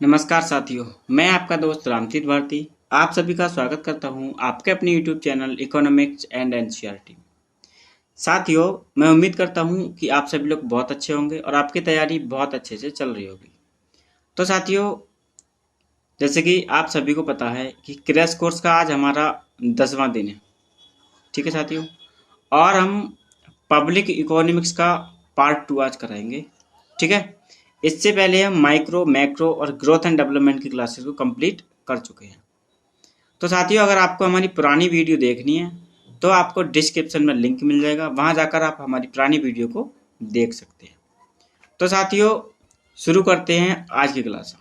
नमस्कार साथियों, मैं आपका दोस्त रामचीत भारती आप सभी का स्वागत करता हूं आपके अपने YouTube channel economics and NCERT. साथियों, मैं उम्मीद करता हूं कि आप सभी लोग बहुत अच्छे होंगे और आपकी तैयारी बहुत अच्छे से चल रही होगी। तो साथियों, जैसे कि आप सभी को पता है कि क्रैश कोर्स का आज हमारा 10वां दिन है। ठीक है साथियों, और हम पब्लिक इकोनॉमिक्स का पार्ट 2 आज कराएंगे। ठीक है, इससे पहले हम माइक्रो, मैक्रो और ग्रोथ एंड डेवलपमेंट की क्लासेस को कंप्लीट कर चुके हैं। तो साथियों, अगर आपको हमारी पुरानी वीडियो देखनी है तो आपको डिस्क्रिप्शन में लिंक मिल जाएगा, वहां जाकर आप हमारी पुरानी वीडियो को देख सकते हैं। तो साथियों, शुरू करते हैं आज की क्लास।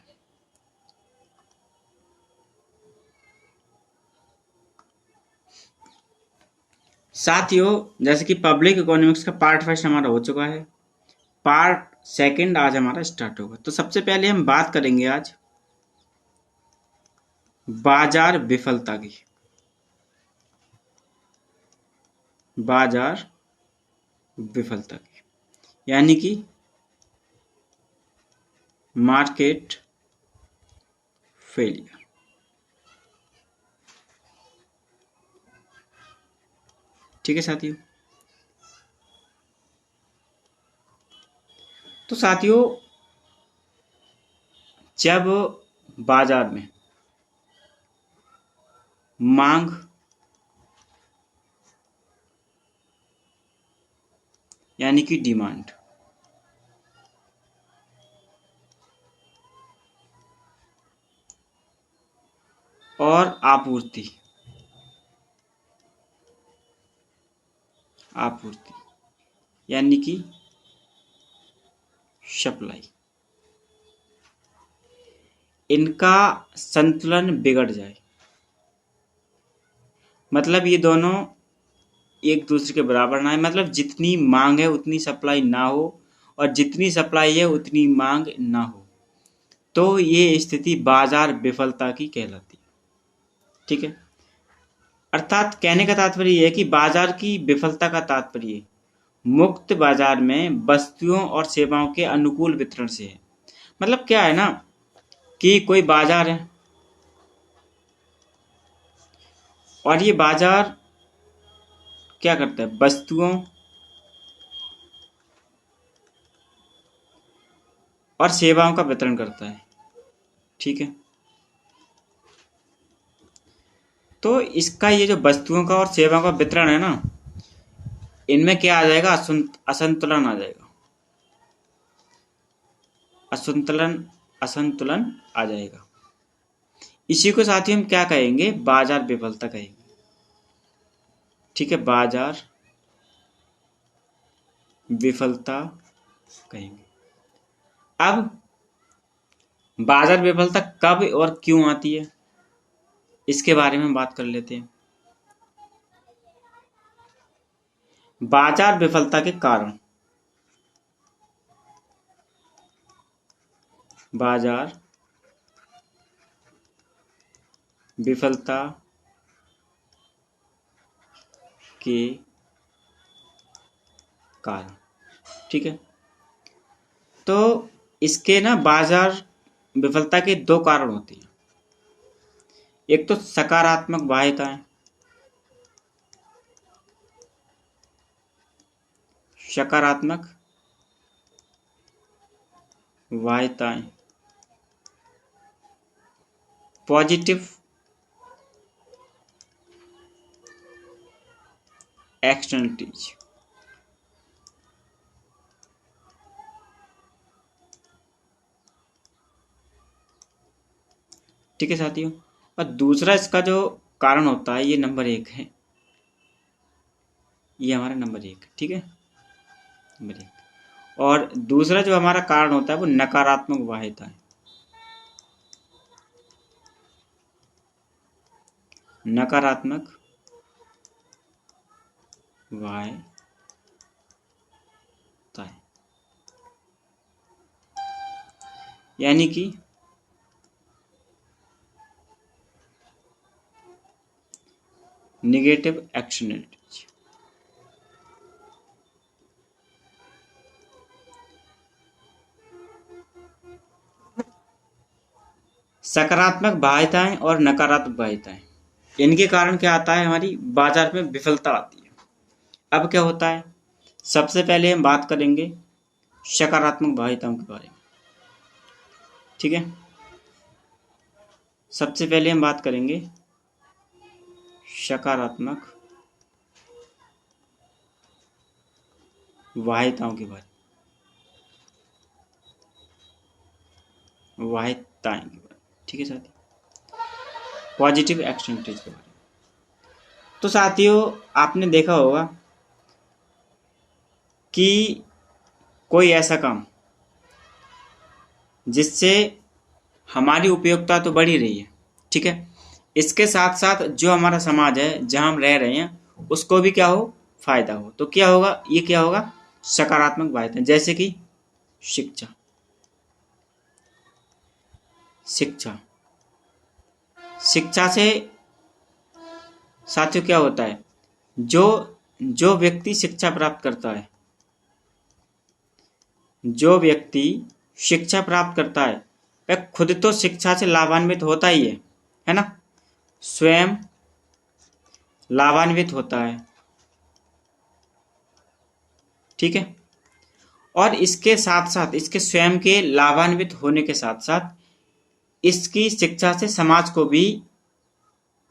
साथियों, जैसे कि पब्लिक इकोनॉमिक्स का पार्ट फर्स्ट हमारा हो चुका है, पार्ट सेकंड आज हमारा स्टार्ट होगा। तो सबसे पहले हम बात करेंगे आज बाजार विफलता की। बाजार विफलता की यानी कि मार्केट फेलियर। ठीक है साथियों, तो साथियों, जब बाजार में मांग यानी कि डिमांड और आपूर्ति आपूर्ति यानी कि सप्लाई, इनका संतुलन बिगड़ जाए, मतलब ये दोनों एक दूसरे के बराबर ना है, मतलब जितनी मांग है उतनी सप्लाई ना हो और जितनी सप्लाई है उतनी मांग ना हो, तो ये स्थिति बाजार विफलता की कहलाती है। ठीक है, अर्थात कहने का तात्पर्य यह है कि बाजार की विफलता का तात्पर्य मुक्त बाजार में वस्तुओं और सेवाओं के अनुकूल वितरण से है। मतलब क्या है ना, कि कोई बाजार है और ये बाजार क्या करता है, वस्तुओं और सेवाओं का वितरण करता है। ठीक है, तो इसका ये जो वस्तुओं का और सेवाओं का वितरण है ना, इनमें क्या आ जाएगा, असंतुलन आ जाएगा, असंतुलन असंतुलन आ जाएगा। इसी को साथ ही हम क्या कहेंगे, बाजार विफलता कहेंगे। ठीक है, बाजार विफलता कहेंगे। अब बाजार विफलता कब और क्यों आती है, इसके बारे में बात कर लेते हैं। बाजार विफलता के कारण, बाजार विफलता के कारण। ठीक है, तो इसके ना बाजार विफलता के दो कारण होते हैं। एक तो सकारात्मक बाध्यताएं, सकारात्मक बाध्यताएं, पॉजिटिव एक्सटर्नलिटीज। ठीक है साथियों, और दूसरा इसका जो कारण होता है, ये नंबर 1 है, ये हमारा नंबर 1। ठीक है, नंबर 1। और दूसरा जो हमारा कारण होता है वो नकारात्मक बाध्यताएं, नकारात्मक बाध्यताएं, यानी कि नेगेटिव एक्सटर्नलिटीज। सकारात्मक बाध्यताएं और नकारात्मक बाध्यताएं, इनके कारण क्या आता है, हमारी बाजार में विफलता आती है। अब क्या होता है, सबसे पहले हम बात करेंगे सकारात्मक बाध्यताओं के बारे में। ठीक है, सबसे पहले हम बात करेंगे सकारात्मक बाध्यताओं के बारे में। बाध्यताएं के बारे में, ठीक है साथी, पॉजिटिव एक्सटेंटेज के बारे में। तो साथियों, आपने देखा होगा कि कोई ऐसा काम जिससे हमारी उपयोगिता तो बढ़ ही रही है, ठीक है, इसके साथ साथ जो हमारा समाज है जहां हम रह रहे हैं उसको भी क्या हो, फायदा हो, तो क्या होगा, ये क्या होगा, सकारात्मक बातें। जैसे कि शिक्षा, शिक्षा शिक्षा से साथियों क्या होता है, जो जो व्यक्ति शिक्षा प्राप्त करता है, जो व्यक्ति शिक्षा प्राप्त करता है वह खुद तो शिक्षा से लाभान्वित होता ही है ना, स्वयं लाभान्वित होता है, ठीक है, और इसके साथ साथ, इसके स्वयं के लाभान्वित होने के साथ साथ इसकी शिक्षा से समाज को भी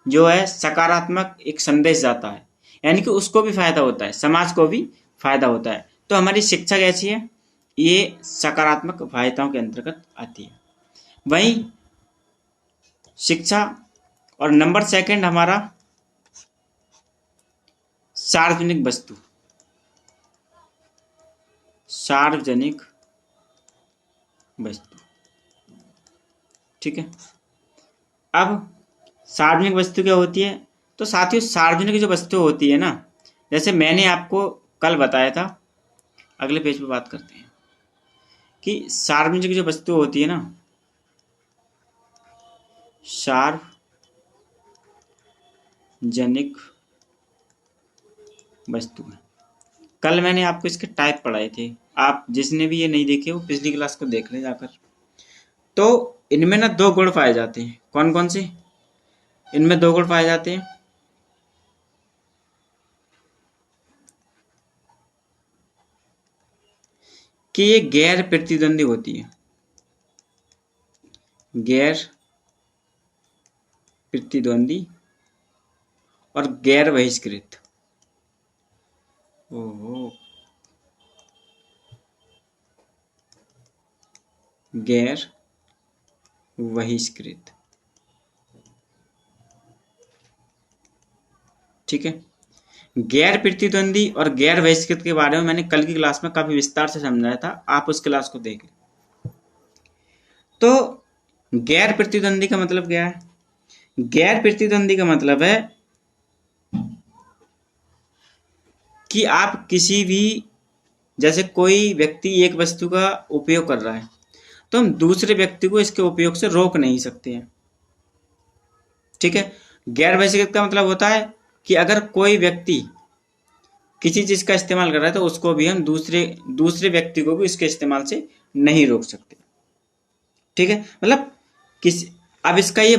जो है सकारात्मक एक संदेश जाता है, यानी कि उसको भी फायदा होता है, समाज को भी फायदा होता है। तो हमारी शिक्षा कैसी है, ये सकारात्मक बाध्यताओं के अंतर्गत आती है। वहीं शिक्षा, और नंबर सेकंड हमारा सार्वजनिक वस्तु, सार्वजनिक वस्तु, ठीक है। अब सार्वजनिक वस्तु क्या होती है, तो साथियों सार्वजनिक जो वस्तु होती है ना, जैसे मैंने आपको कल बताया था, अगले पेज पे बात करते हैं कि सार्वजनिक जो वस्तु होती है ना, सार्वजनिक वस्तु है। कल मैंने आपको इसके टाइप पढ़ाए थे, आप जिसने भी ये नहीं देखे वो पिछली क्लास को देख ले जाकर। तो इनमें ना दो गुण पाए जाते हैं, कौन कौन से, इनमें दो गुण पाए जाते हैं, कि ये गैर प्रतिद्वंदी होती है, गैर प्रतिद्वंदी और गैर बहिष्कृत। ओहो, गैर बहिष्कृत, ठीक है। गैर प्रतिद्वंदी और गैर बहिष्कृत के बारे में मैंने कल की क्लास में काफी विस्तार से समझाया था, आप उस क्लास को देख लें। तो गैर प्रतिद्वंदी का मतलब क्या है, गैर प्रतिद्वंदी का मतलब है कि आप किसी भी, जैसे कोई व्यक्ति एक वस्तु का उपयोग कर रहा है तो हम दूसरे व्यक्ति को इसके उपयोग से रोक नहीं सकते हैं, ठीक है। गैर बहिष्कृत का मतलब होता है कि अगर कोई व्यक्ति किसी चीज का इस्तेमाल कर रहा है तो उसको भी हम दूसरे व्यक्ति को भी इसके इस्तेमाल से नहीं रोक सकते, ठीक है। मतलब अब इसका ये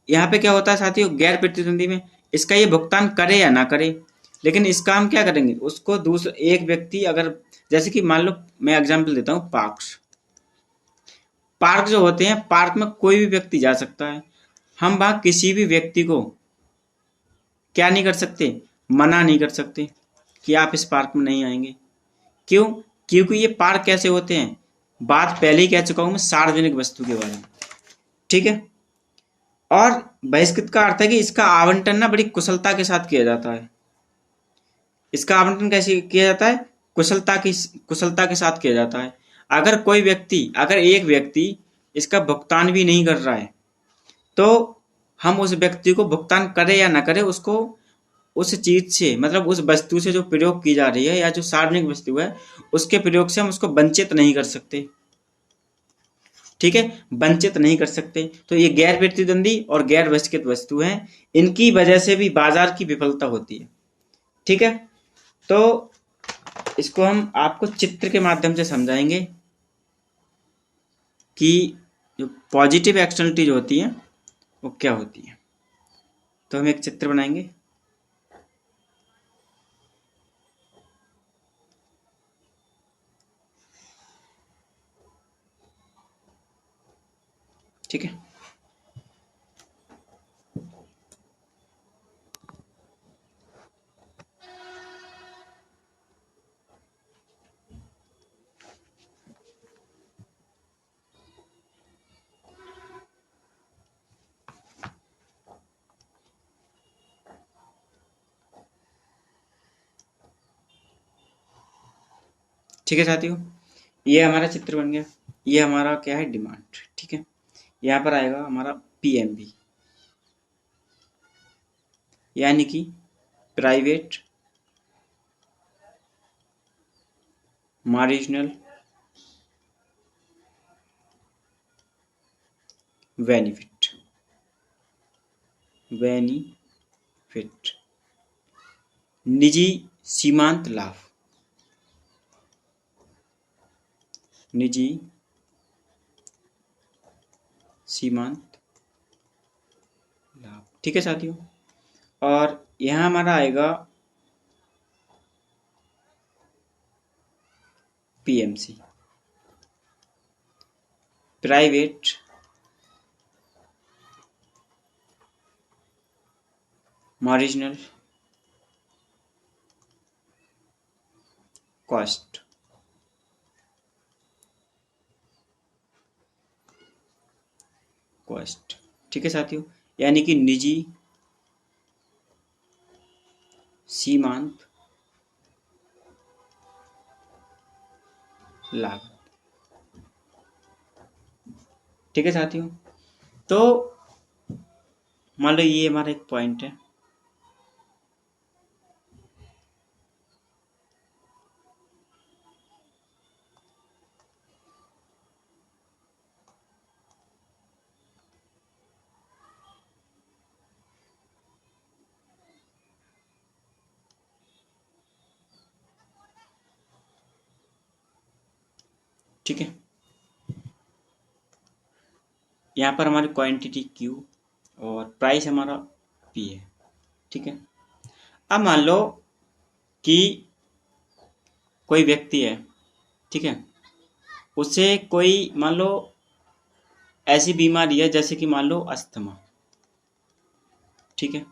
यहाँ पे क्या होता है साथियों, गैर प्रतिद्वंदी में इसका ये भुगतान करे या ना करे, लेकिन इसका हम क्या करेंगे, उसको दूसरा एक व्यक्ति, अगर जैसे कि मान लो मैं एग्जांपल देता हूँ, पार्क जो होते हैं, पार्क में कोई भी व्यक्ति जा सकता है, हम वहां किसी भी व्यक्ति को क्या नहीं कर सकते, मना नहीं कर सकते कि आप इस पार्क में नहीं आएंगे। क्यों, क्योंकि ये पार्क कैसे होते हैं, बात पहले ही कह चुका हूं मैं सार्वजनिक वस्तु के बारे में, ठीक है। और बहिष्कृत का अर्थ है कि इसका आवंटन ना बड़ी कुशलता के साथ किया जाता है। इसका आवंटन कैसे किया जाता है, कुशलता के साथ किया जाता है। अगर एक व्यक्ति इसका भुगतान भी नहीं कर रहा है तो हम उस व्यक्ति को भुगतान करे या ना करे, उसको उस चीज से, मतलब उस वस्तु से जो प्रयोग की जा रही है या जो सार्वजनिक वस्तु है उसके प्रयोग से हम उसको वंचित नहीं कर सकते, ठीक है, वंचित नहीं कर सकते। तो ये गैर प्रतिद्वंदी और गैर बहिष्कृत वस्तु है, इनकी वजह से भी बाजार की विफलता होती है, ठीक है। तो इसको हम आपको चित्र के माध्यम से समझाएंगे कि जो पॉजिटिव एक्सटर्नलिटी जो होती है वो क्या होती है। तो हम एक चित्र बनाएंगे। ठीक है, ठीक है साथियों, ये हमारा चित्र बन गया। ये हमारा क्या है, डिमांड। ठीक है, यहाँ पर आएगा हमारा पीएमवी, यानी कि प्राइवेट मार्जिनल बेनिफिट, निजी सीमांत लाभ, निजी सीमांत लाभ। ठीक है साथियों, और यहाँ हमारा आएगा पीएमसी, प्राइवेट मार्जिनल कॉस्ट, ठीक है साथियों, यानी कि निजी सीमांत लागत। ठीक है साथियों, तो मान लो ये हमारा एक पॉइंट है। ठीक है, यहाँ पर हमारी क्वांटिटी Q और प्राइस हमारा P है। ठीक है, अब मान लो कि कोई व्यक्ति है, ठीक है, उसे कोई मान लो ऐसी बीमारी है जैसे कि मान लो अस्थमा। ठीक है,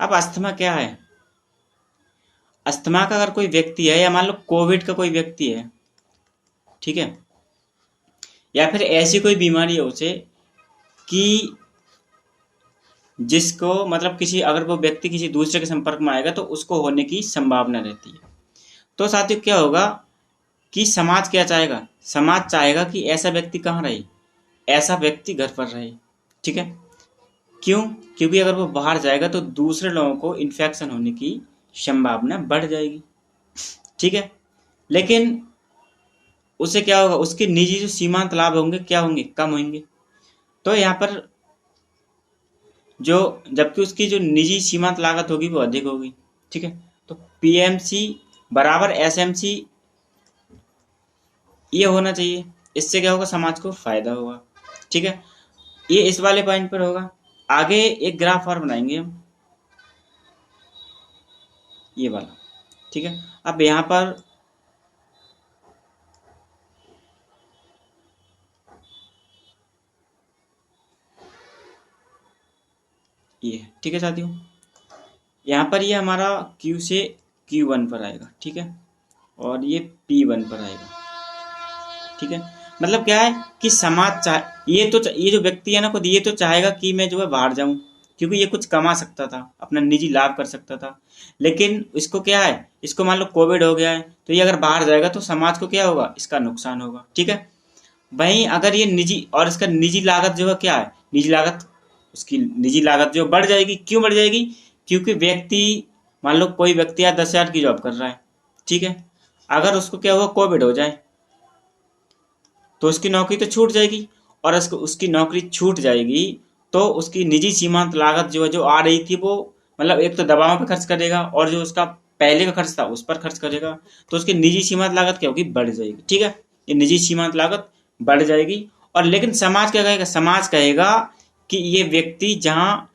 अब अस्थमा क्या है, अस्थमा का अगर कोई व्यक्ति है, या मान लो कोविड का कोई व्यक्ति है, ठीक है, या फिर ऐसी कोई बीमारी है उसे कि जिसको मतलब किसी, अगर वो व्यक्ति किसी दूसरे के संपर्क में आएगा तो उसको होने की संभावना रहती है। तो साथियों क्या होगा कि समाज क्या चाहेगा, समाज चाहेगा कि ऐसा व्यक्ति कहाँ रहे, ऐसा व्यक्ति घर पर रहे। ठीक है, क्यों, क्योंकि अगर वो बाहर जाएगा तो दूसरे लोगों को इन्फेक्शन होने की संभावना बढ़ जाएगी। ठीक है, लेकिन उससे क्या होगा, उसके निजी जो सीमांत लाभ होंगे क्या होंगे, कम होंगे। तो यहाँ पर जो, जबकि उसकी जो निजी सीमांत लागत होगी वो अधिक होगी। ठीक है, तो पीएमसी बराबर एसएमसी ये होना चाहिए। इससे क्या होगा, समाज को फायदा होगा। ठीक है, ये इस वाले पॉइंट पर होगा। आगे एक ग्राफ और बनाएंगे हम, ये वाला। ठीक है, अब यहाँ पर ये, ठीक है साथियों, यहाँ पर ये हमारा Q से Q1 पर आएगा। ठीक है, और ये P1 पर आएगा। ठीक है, मतलब क्या है कि समाज ये जो व्यक्ति है ना खुद, ये तो चाहेगा कि मैं जो है बाहर जाऊं, क्योंकि ये कुछ कमा सकता था, अपना निजी लाभ कर सकता था। लेकिन इसको क्या है, इसको मान लो कोविड हो गया है, तो ये अगर बाहर जाएगा तो समाज को क्या होगा, इसका नुकसान होगा। ठीक है, वहीं अगर ये निजी, और इसका निजी लागत जो है क्या है, निजी लागत, उसकी निजी लागत जो बढ़ जाएगी। क्यों बढ़ जाएगी, क्योंकि व्यक्ति, मान लो कोई व्यक्ति आज 10,000 की जॉब कर रहा है। ठीक है, अगर उसको क्या होगा, कोविड हो जाए तो उसकी नौकरी तो छूट जाएगी, और उसकी नौकरी छूट जाएगी तो उसकी निजी सीमांत लागत जो है, जो आ रही थी, वो मतलब एक तो दवाओं पर खर्च करेगा, और जो उसका पहले का खर्च था उस पर खर्च करेगा, तो उसकी निजी सीमांत लागत क्या होगी, बढ़ जाएगी। ठीक है, ये निजी सीमांत लागत बढ़ जाएगी, और लेकिन समाज क्या कहेगा, समाज कहेगा कि ये व्यक्ति जहाँ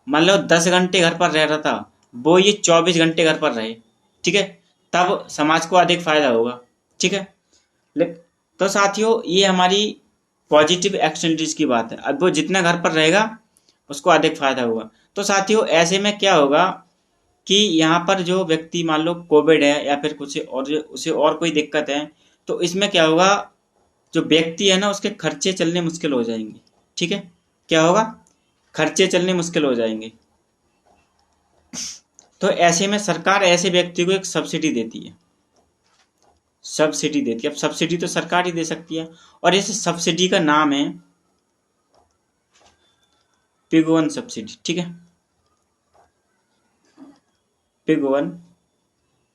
मान लो 10 घंटे घर पर रह रहा था वो ये 24 घंटे घर पर रहे, ठीक है, तब समाज को अधिक फायदा होगा, ठीक है। तो साथियों ये हमारी पॉजिटिव एक्सटर्नलिटीज की बात है। अब वो जितना घर पर रहेगा उसको अधिक फायदा होगा। तो साथियों ऐसे में क्या होगा कि यहाँ पर जो व्यक्ति मान लो कोविड है या फिर कुछ और उसे और कोई दिक्कत है, तो इसमें क्या होगा, जो व्यक्ति है ना उसके खर्चे चलने मुश्किल हो जाएंगे, ठीक है। क्या होगा, खर्चे चलने मुश्किल हो जाएंगे। तो ऐसे में सरकार ऐसे व्यक्ति को एक सब्सिडी देती है, सब्सिडी देती है। अब सब्सिडी तो सरकार ही दे सकती है, और इस सब्सिडी का नाम है पिग वन सब्सिडी, ठीक है, पिग वन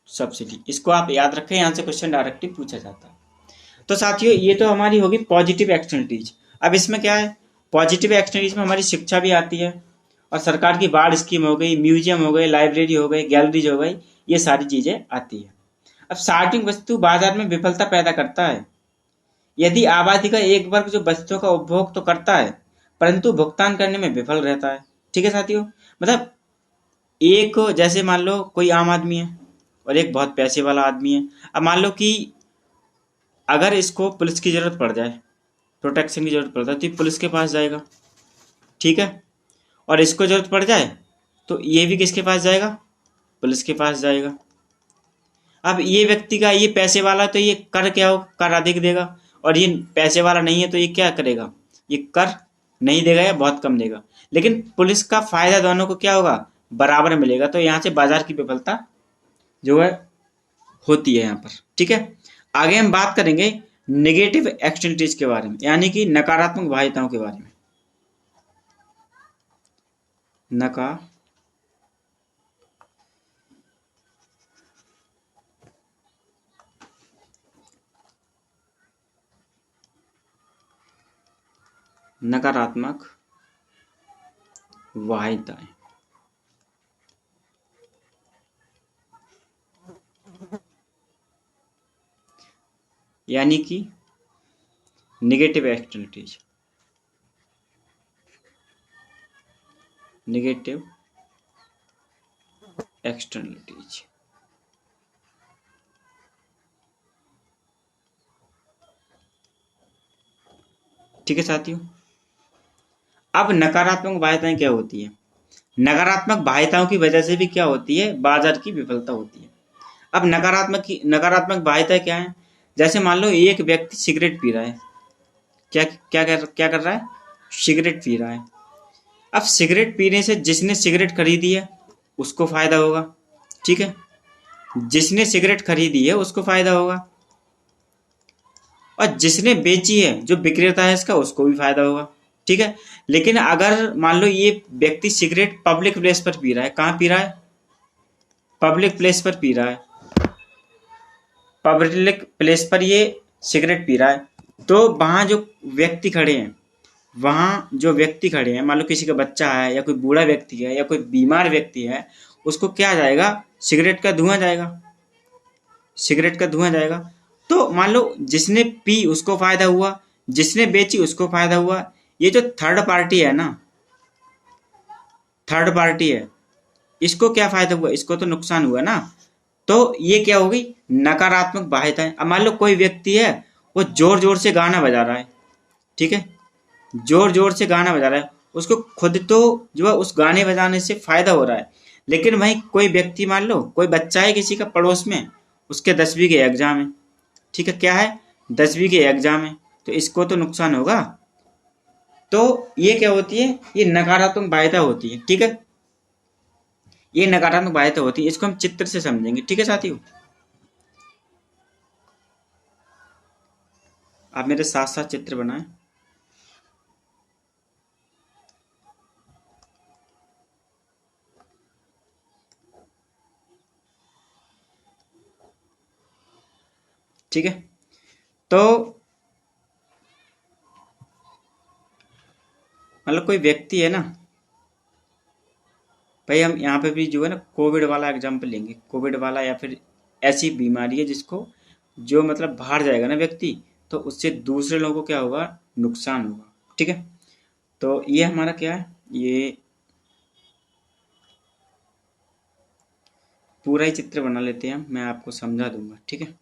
सब्सिडी। इसको आप याद रखें, यहाँ से क्वेश्चन डायरेक्टली पूछा जाता है। तो साथियों ये तो हमारी होगी पॉजिटिव एक्सटर्नलिटीज। अब इसमें क्या है, पॉजिटिव एक्सटर्नलिटीज में हमारी शिक्षा भी आती है, और सरकार की बाढ़ स्कीम हो गई, म्यूजियम हो गए, लाइब्रेरी हो गई, गैलरीज हो गई, ये सारी चीजें आती है। अब स्टार्टिंग वस्तु बाजार में विफलता पैदा करता है। यदि आबादी का एक वर्ग जो वस्तुओं का उपभोग तो करता है परंतु भुगतान करने में विफल रहता है, ठीक है साथियों। मतलब एक जैसे मान लो कोई आम आदमी है और एक बहुत पैसे वाला आदमी है। अब मान लो कि अगर इसको पुलिस की जरूरत पड़ जाए, प्रोटेक्शन की जरूरत पड़ जाए, तो ये पुलिस के पास जाएगा, ठीक है। और इसको जरूरत पड़ जाए तो ये भी किसके पास जाएगा, पुलिस के पास जाएगा। अब ये व्यक्ति का, ये पैसे वाला तो ये कर क्या हो, कर अधिक देगा, और ये पैसे वाला नहीं है तो ये क्या करेगा, ये कर नहीं देगा या बहुत कम देगा। लेकिन पुलिस का फायदा दोनों को क्या होगा, बराबर मिलेगा। तो यहाँ से बाजार की विफलता जो है होती है यहाँ पर, ठीक है। आगे हम बात करेंगे नेगेटिव एक्सटर्नलिटीज के बारे में, यानी कि नकारात्मक बाध्यताओं के बारे में। नकारात्मक बाध्यताएं, यानी कि नेगेटिव एक्सटर्नलिटीज, नेगेटिव एक्सटर्नलिटीज। ठीक है साथियों। अब नकारात्मक बाध्यताएं क्या होती है, नकारात्मक बाध्यताओं की वजह से भी क्या होती है, बाजार की विफलता होती है। अब नकारात्मक बाध्यता क्या है, जैसे मान लो एक व्यक्ति सिगरेट पी रहा है, क्या कर रहा है, सिगरेट पी रहा है। अब सिगरेट पीने से जिसने सिगरेट खरीदी है उसको फायदा होगा, ठीक है, जिसने सिगरेट खरीदी है उसको फायदा होगा, और जिसने बेची है, जो विक्रेता है इसका, उसको भी फायदा होगा, ठीक है। लेकिन अगर मान लो ये व्यक्ति सिगरेट पब्लिक प्लेस पर पी रहा है, कहाँ पी रहा है, पब्लिक प्लेस पर पी रहा है, पब्लिक प्लेस पर ये सिगरेट पी रहा है, तो वहां जो व्यक्ति खड़े हैं, वहां जो व्यक्ति खड़े हैं, मान लो किसी का बच्चा है या कोई बूढ़ा व्यक्ति है या कोई बीमार व्यक्ति है, उसको क्या जाएगा, सिगरेट का धुआं जाएगा, सिगरेट का धुआं जाएगा। तो मान लो जिसने पी उसको फायदा हुआ, जिसने बेची उसको फायदा हुआ। ये जो थर्ड पार्टी है ना, थर्ड पार्टी है, इसको क्या फायदा हुआ, इसको तो नुकसान हुआ ना। तो ये क्या होगी, नकारात्मक बाध्यताएं। अब मान लो कोई व्यक्ति है वो जोर जोर से गाना बजा रहा है, ठीक है, जोर जोर से गाना बजा रहा है, उसको खुद तो जो है उस गाने बजाने से फायदा हो रहा है, लेकिन वहीं कोई व्यक्ति, मान लो कोई बच्चा है किसी का पड़ोस में, उसके 10वीं के एग्जाम है, ठीक है, क्या है, 10वीं के एग्जाम है, तो इसको तो नुकसान होगा। तो ये क्या होती है, ये नकारात्मक बाध्यता होती है, ठीक है, ये नकारात्मक बाध्यता होती है। इसको हम चित्र से समझेंगे, ठीक है साथियों। आप मेरे साथ साथ चित्र बनाएं। ठीक है, तो मतलब कोई व्यक्ति है ना, भाई हम यहाँ पे भी जो है ना कोविड वाला एग्जाम्पल लेंगे, कोविड वाला, या फिर ऐसी बीमारी है जिसको जो मतलब बाहर जाएगा ना व्यक्ति, तो उससे दूसरे लोगों को क्या होगा, नुकसान होगा। ठीक है, तो ये हमारा क्या है, ये पूरा ही चित्र बना लेते हैं, मैं आपको समझा दूंगा। ठीक है,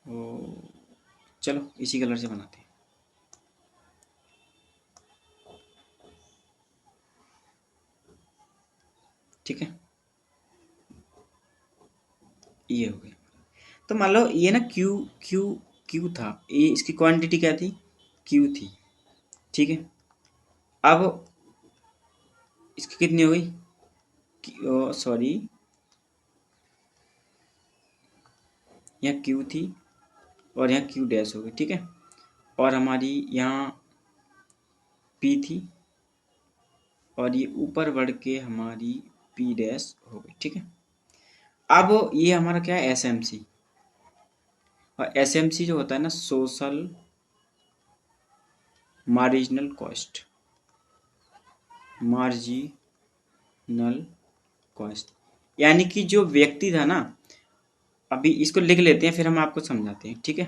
ओ, चलो इसी कलर से बनाते हैं। ठीक है, ये हो गया। तो मान लो ये ना क्यू क्यू क्यू था, ये इसकी क्वांटिटी क्या थी, क्यू थी। ठीक है, अब इसकी कितनी हो गई, सॉरी, यहाँ क्यू थी और यहाँ क्यू डैश हो गई। ठीक है, और हमारी यहाँ पी थी और ये ऊपर बढ़ के हमारी पी डैश हो गई। ठीक है, अब ये हमारा क्या है, एस एम सी। और एस एम सी जो होता है ना, social marginal cost, marginal cost, यानी कि जो व्यक्ति था ना, अभी इसको लिख लेते हैं फिर हम आपको समझाते हैं। ठीक है,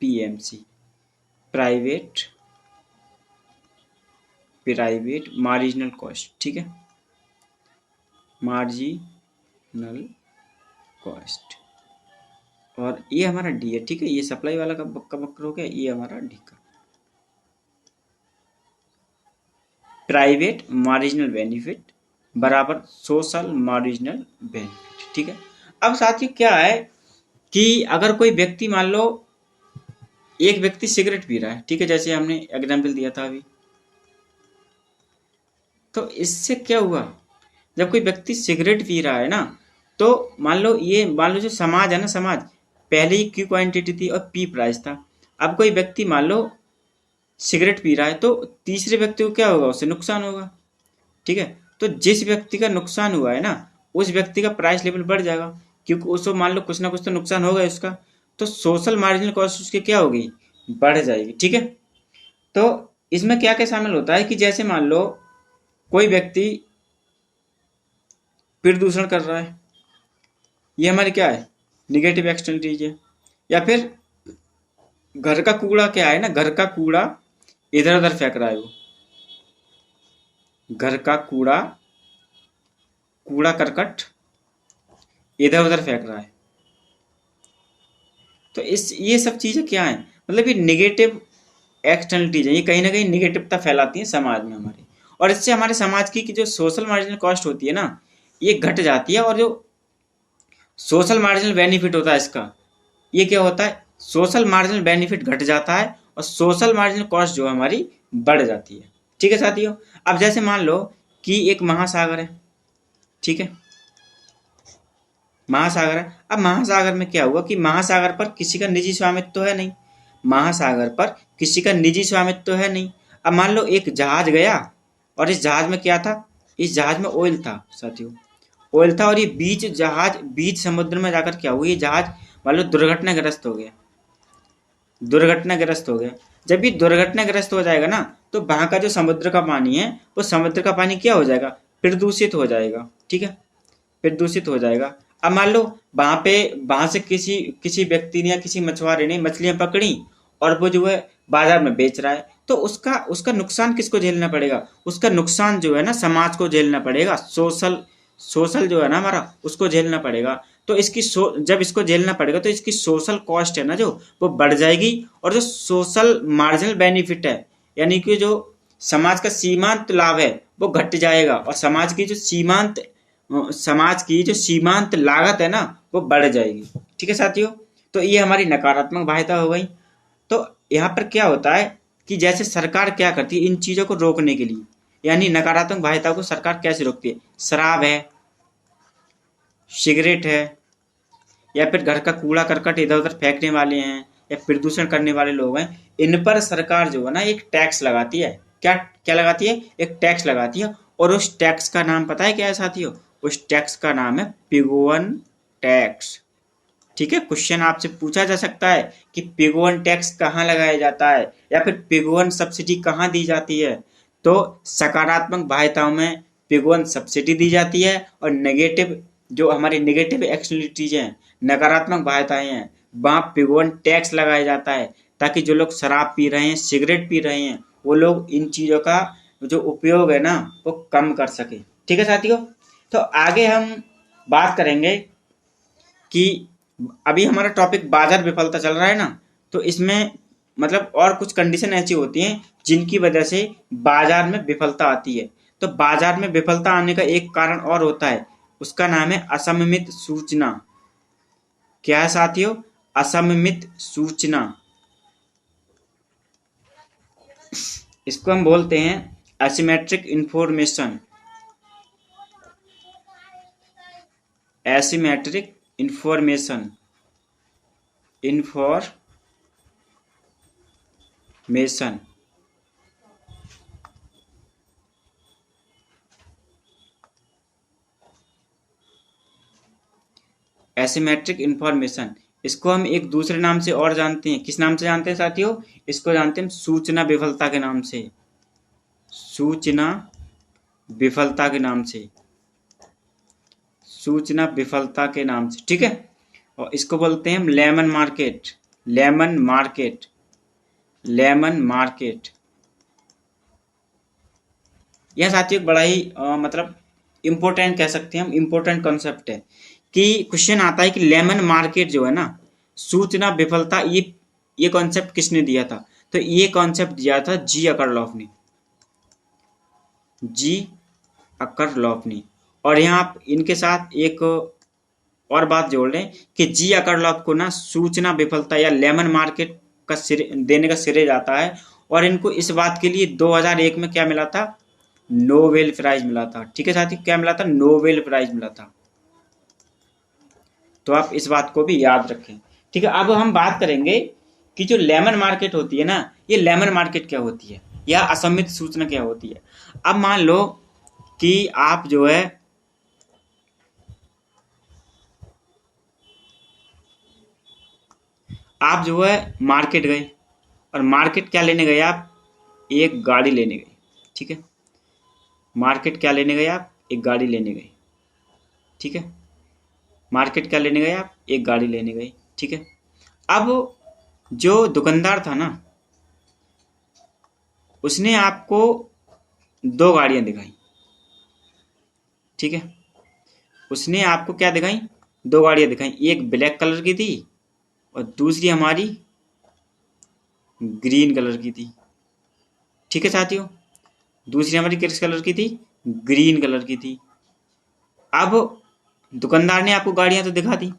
पीएमसी, प्राइवेट मार्जिनल कॉस्ट। ठीक है, मार्जिनल कॉस्ट, और ये हमारा डी है। ठीक है, ये सप्लाई वाला का वक्र हो गया, ये हमारा डी का। प्राइवेट मार्जिनल बेनिफिट बराबर सोशल मार्जिनल बेनिफिट। ठीक है, अब साथियों क्या है कि अगर कोई व्यक्ति, मान लो एक व्यक्ति सिगरेट पी रहा है, ठीक है, जैसे हमने एग्जाम्पल दिया था अभी, तो इससे क्या हुआ, जब कोई व्यक्ति सिगरेट पी रहा है ना, तो मान लो जो समाज है ना, समाज पहले ही क्यू क्वांटिटी थी और पी प्राइस था। अब कोई व्यक्ति मान लो सिगरेट पी रहा है, तो तीसरे व्यक्ति को क्या होगा, उससे नुकसान होगा। ठीक है, तो जिस व्यक्ति का नुकसान हुआ है ना, उस व्यक्ति का प्राइस लेवल बढ़ जाएगा, क्योंकि उसको मान लो कुछ ना कुछ तो नुकसान होगा उसका, तो सोशल मार्जिनल कॉस्ट उसकी क्या होगी, बढ़ जाएगी। ठीक है, तो इसमें क्या क्या शामिल होता है कि जैसे मान लो कोई व्यक्ति प्रदूषण कर रहा है, ये हमारी क्या है, निगेटिव एक्सटर्नलिटीज है। या फिर घर का कूड़ा क्या है ना, घर का कूड़ा इधर उधर फेंक रहा है, वो घर का कूड़ा कूड़ा करकट इधर उधर फेंक रहा है। तो इस ये सब चीजें क्या है, मतलब ये निगेटिव एक्सटर्नलिटीज है, ये कहीं ना कहीं निगेटिवता फैलाती है समाज में हमारे, और इससे हमारे समाज की जो सोशल मार्जिनल कॉस्ट होती है ना, ये घट जाती है। और जो सोशल मार्जिनल बेनिफिट होता है इसका, ये क्या होता है, सोशल मार्जिनल बेनिफिट घट जाता है और सोशल मार्जिनल कॉस्ट जो हमारी बढ़ जाती है। ठीक है साथियों, अब जैसे मान लो कि एक महासागर है, ठीक है, महासागर है। अब महासागर में क्या हुआ कि महासागर पर किसी का निजी स्वामित्व तो है नहीं, महासागर पर किसी का निजी स्वामित्व तो है नहीं। अब मान लो एक जहाज गया और इस जहाज में क्या था, इस जहाज में ऑयल था साथियों, ऑयल था, और ये बीच समुद्र में जाकर क्या हुआ, ये जहाज मान लो दुर्घटनाग्रस्त हो गया, दुर्घटनाग्रस्त हो गया। जब ये दुर्घटनाग्रस्त हो जाएगा ना, तो वहां का जो समुद्र का पानी है, वो समुद्र का पानी क्या हो जाएगा, प्रदूषित हो जाएगा। ठीक है, प्रदूषित हो जाएगा। अब मान लो वहां से किसी किसी व्यक्ति ने या किसी मछुआरे ने मछलियां पकड़ी और वो जो है बाजार में बेच रहा है, तो उसका उसका नुकसान किसको झेलना पड़ेगा, उसका नुकसान जो है ना समाज को झेलना पड़ेगा, सोशल सोशल जो है ना हमारा, उसको झेलना पड़ेगा। तो जब इसको झेलना पड़ेगा तो इसकी सोशल कॉस्ट है ना जो, वो बढ़ जाएगी। और जो सोशल मार्जिनल बेनिफिट है, यानी कि जो समाज का सीमांत लाभ है, वो घट जाएगा, और समाज की जो सीमांत लागत है ना, वो बढ़ जाएगी। ठीक है साथियों, तो ये हमारी नकारात्मक बाध्यता हो गई। तो यहाँ पर क्या होता है कि जैसे सरकार क्या करती है इन चीजों को रोकने के लिए, यानी नकारात्मक बाध्यता को सरकार कैसे रोकती है, शराब है, सिगरेट है, या फिर घर का कूड़ा करकट इधर उधर फेंकने वाले हैं, या प्रदूषण करने वाले लोग हैं, इन पर सरकार जो है ना एक टैक्स लगाती है। क्या क्या लगाती है, एक टैक्स लगाती है। और उस टैक्स का नाम पता है क्या है साथियों, उस टैक्स का नाम है पिगोवन टैक्स। ठीक है, क्वेश्चन आपसे पूछा जा सकता है कि पिगोवन टैक्स कहाँ लगाया जाता है, या फिर पिगोवन सब्सिडी कहाँ दी जाती है। तो सकारात्मक बाध्यताओं में पिग वन सब्सिडी दी जाती है, और नेगेटिव जो हमारी नेगेटिव एक्सटर्नलिटीज हैं, नकारात्मक बाध्यताएं हैं, वहाँ पिग वन टैक्स लगाया जाता है, ताकि जो लोग शराब पी रहे हैं, सिगरेट पी रहे हैं, वो लोग इन चीज़ों का जो उपयोग है ना वो कम कर सके। ठीक है साथियों, तो आगे हम बात करेंगे कि अभी हमारा टॉपिक बाजार विफलता चल रहा है ना, तो इसमें मतलब और कुछ कंडीशन ऐसी होती हैं जिनकी वजह से बाजार में विफलता आती है। तो बाजार में विफलता आने का एक कारण और होता है, उसका नाम है असममित सूचना। क्या है साथियों? असममित सूचना। इसको हम बोलते हैं asymmetric information. Asymmetric information asymmetric information, इसको हम एक दूसरे नाम से और जानते हैं। किस नाम से जानते हैं साथियों? इसको जानते हैं सूचना विफलता के नाम से। सूचना विफलता के नाम से। सूचना विफलता के नाम से, ठीक है। और इसको बोलते हैं हम lemon market. Lemon market. Lemon market. यह साथियों बड़ा ही मतलब इम्पोर्टेंट कह सकते हैं हम, इम्पोर्टेंट कॉन्सेप्ट है कि क्वेश्चन आता है कि लेमन मार्केट जो है ना, सूचना विफलता, ये कॉन्सेप्ट किसने दिया था? तो ये कॉन्सेप्ट दिया था जी अकरलॉफ ने। जी अकरलॉफ ने। और यहाँ आप इनके साथ एक और बात जोड़ लें कि जी अकरलॉफ को ना सूचना विफलता या लेमन मार्केट का देने का श्रेय जाता है, और इनको इस बात के लिए 2001 में क्या मिला था? नोबेल प्राइज मिला था। ठीक है साथी, क्या मिला था? नोबेल प्राइज मिला था। तो आप इस बात को भी याद रखें। ठीक है, अब हम बात करेंगे कि जो लेमन मार्केट होती है ना, ये लेमन मार्केट क्या होती है या असमित सूचना क्या होती है। अब मान लो कि आप जो है मार्केट गए, और मार्केट क्या लेने गए आप? एक गाड़ी लेने गए। ठीक है, मार्केट क्या लेने गए आप? एक गाड़ी लेने गए। ठीक है, मार्केट क्या लेने गए आप? एक गाड़ी लेने गए। ठीक है, अब जो दुकानदार था ना, उसने आपको दो गाड़ियां दिखाई। ठीक है, उसने आपको क्या दिखाई? दो गाड़ियां दिखाई। एक ब्लैक कलर की थी और दूसरी हमारी ग्रीन कलर की थी। ठीक है साथियों, दूसरी हमारी किस कलर की थी? ग्रीन कलर की थी। अब दुकानदार ने आपको गाड़ियां तो दिखा दी,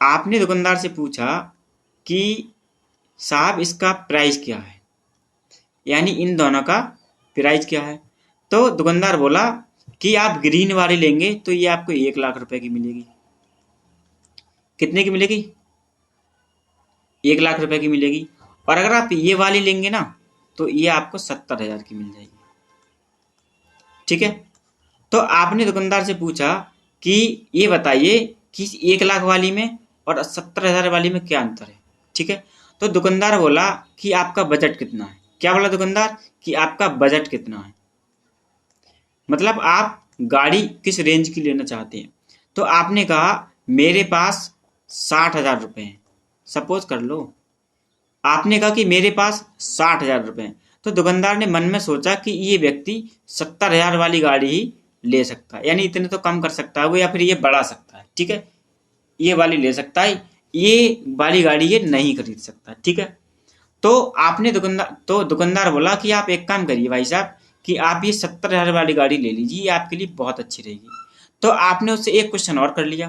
आपने दुकानदार से पूछा कि साहब इसका प्राइस क्या है, यानी इन दोनों का प्राइस क्या है। तो दुकानदार बोला कि आप ग्रीन वाली लेंगे तो ये आपको 1 लाख रुपए की मिलेगी। कितने की मिलेगी? 1 लाख रुपए की मिलेगी। और अगर आप ये वाली लेंगे ना तो ये आपको 70,000 की मिल जाएगी। ठीक है, तो आपने दुकानदार से पूछा कि ये बताइए कि 1 लाख वाली में और 70,000 वाली में क्या अंतर है। ठीक है, तो दुकानदार बोला कि आपका बजट कितना है। क्या बोला दुकानदार? कि आपका बजट कितना है, मतलब आप गाड़ी किस रेंज की लेना चाहते हैं। तो आपने कहा मेरे पास 60,000 रुपये हैं। सपोज कर लो आपने कहा कि मेरे पास 60,000 रुपये हैं, तो दुकानदार ने मन में सोचा कि ये व्यक्ति 70,000 वाली गाड़ी ही ले सकता है, यानी इतने तो कम कर सकता है वो, या फिर ये बढ़ा सकता है। ठीक है, ये वाली ले सकता है, ये वाली गाड़ी ये नहीं खरीद सकता। ठीक है, तो आपने दुकानदार बोला कि आप एक काम करिए भाई साहब कि आप ये 70,000 वाली गाड़ी ले लीजिए, ये आपके लिए बहुत अच्छी रहेगी। तो आपने उससे एक क्वेश्चन और कर लिया।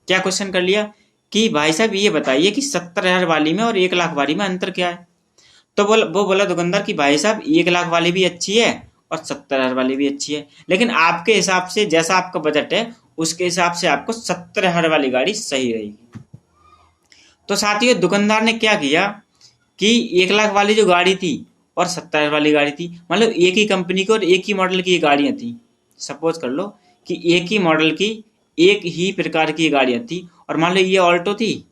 क्या क्वेश्चन कर लिया? कि भाई साहब ये बताइए कि 70,000 वाली में और 1 लाख वाली में अंतर क्या है। तो वो बोला दुकानदार कि भाई साहब 1 लाख वाली भी अच्छी है और 70,000 वाली भी अच्छी है, लेकिन आपके हिसाब से जैसा आपका बजट है उसके हिसाब से आपको 70,000 वाली गाड़ी सही रहेगी। तो साथियों दुकानदार ने क्या किया कि 1 लाख वाली जो गाड़ी थी और 70,000 वाली गाड़ी थी, मतलब एक ही कंपनी की और एक ही मॉडल की गाड़ियां थी। सपोज कर लो कि एक ही मॉडल की एक ही प्रकार की गाड़ियां थी, और मान लो ये ऑल्टो थी,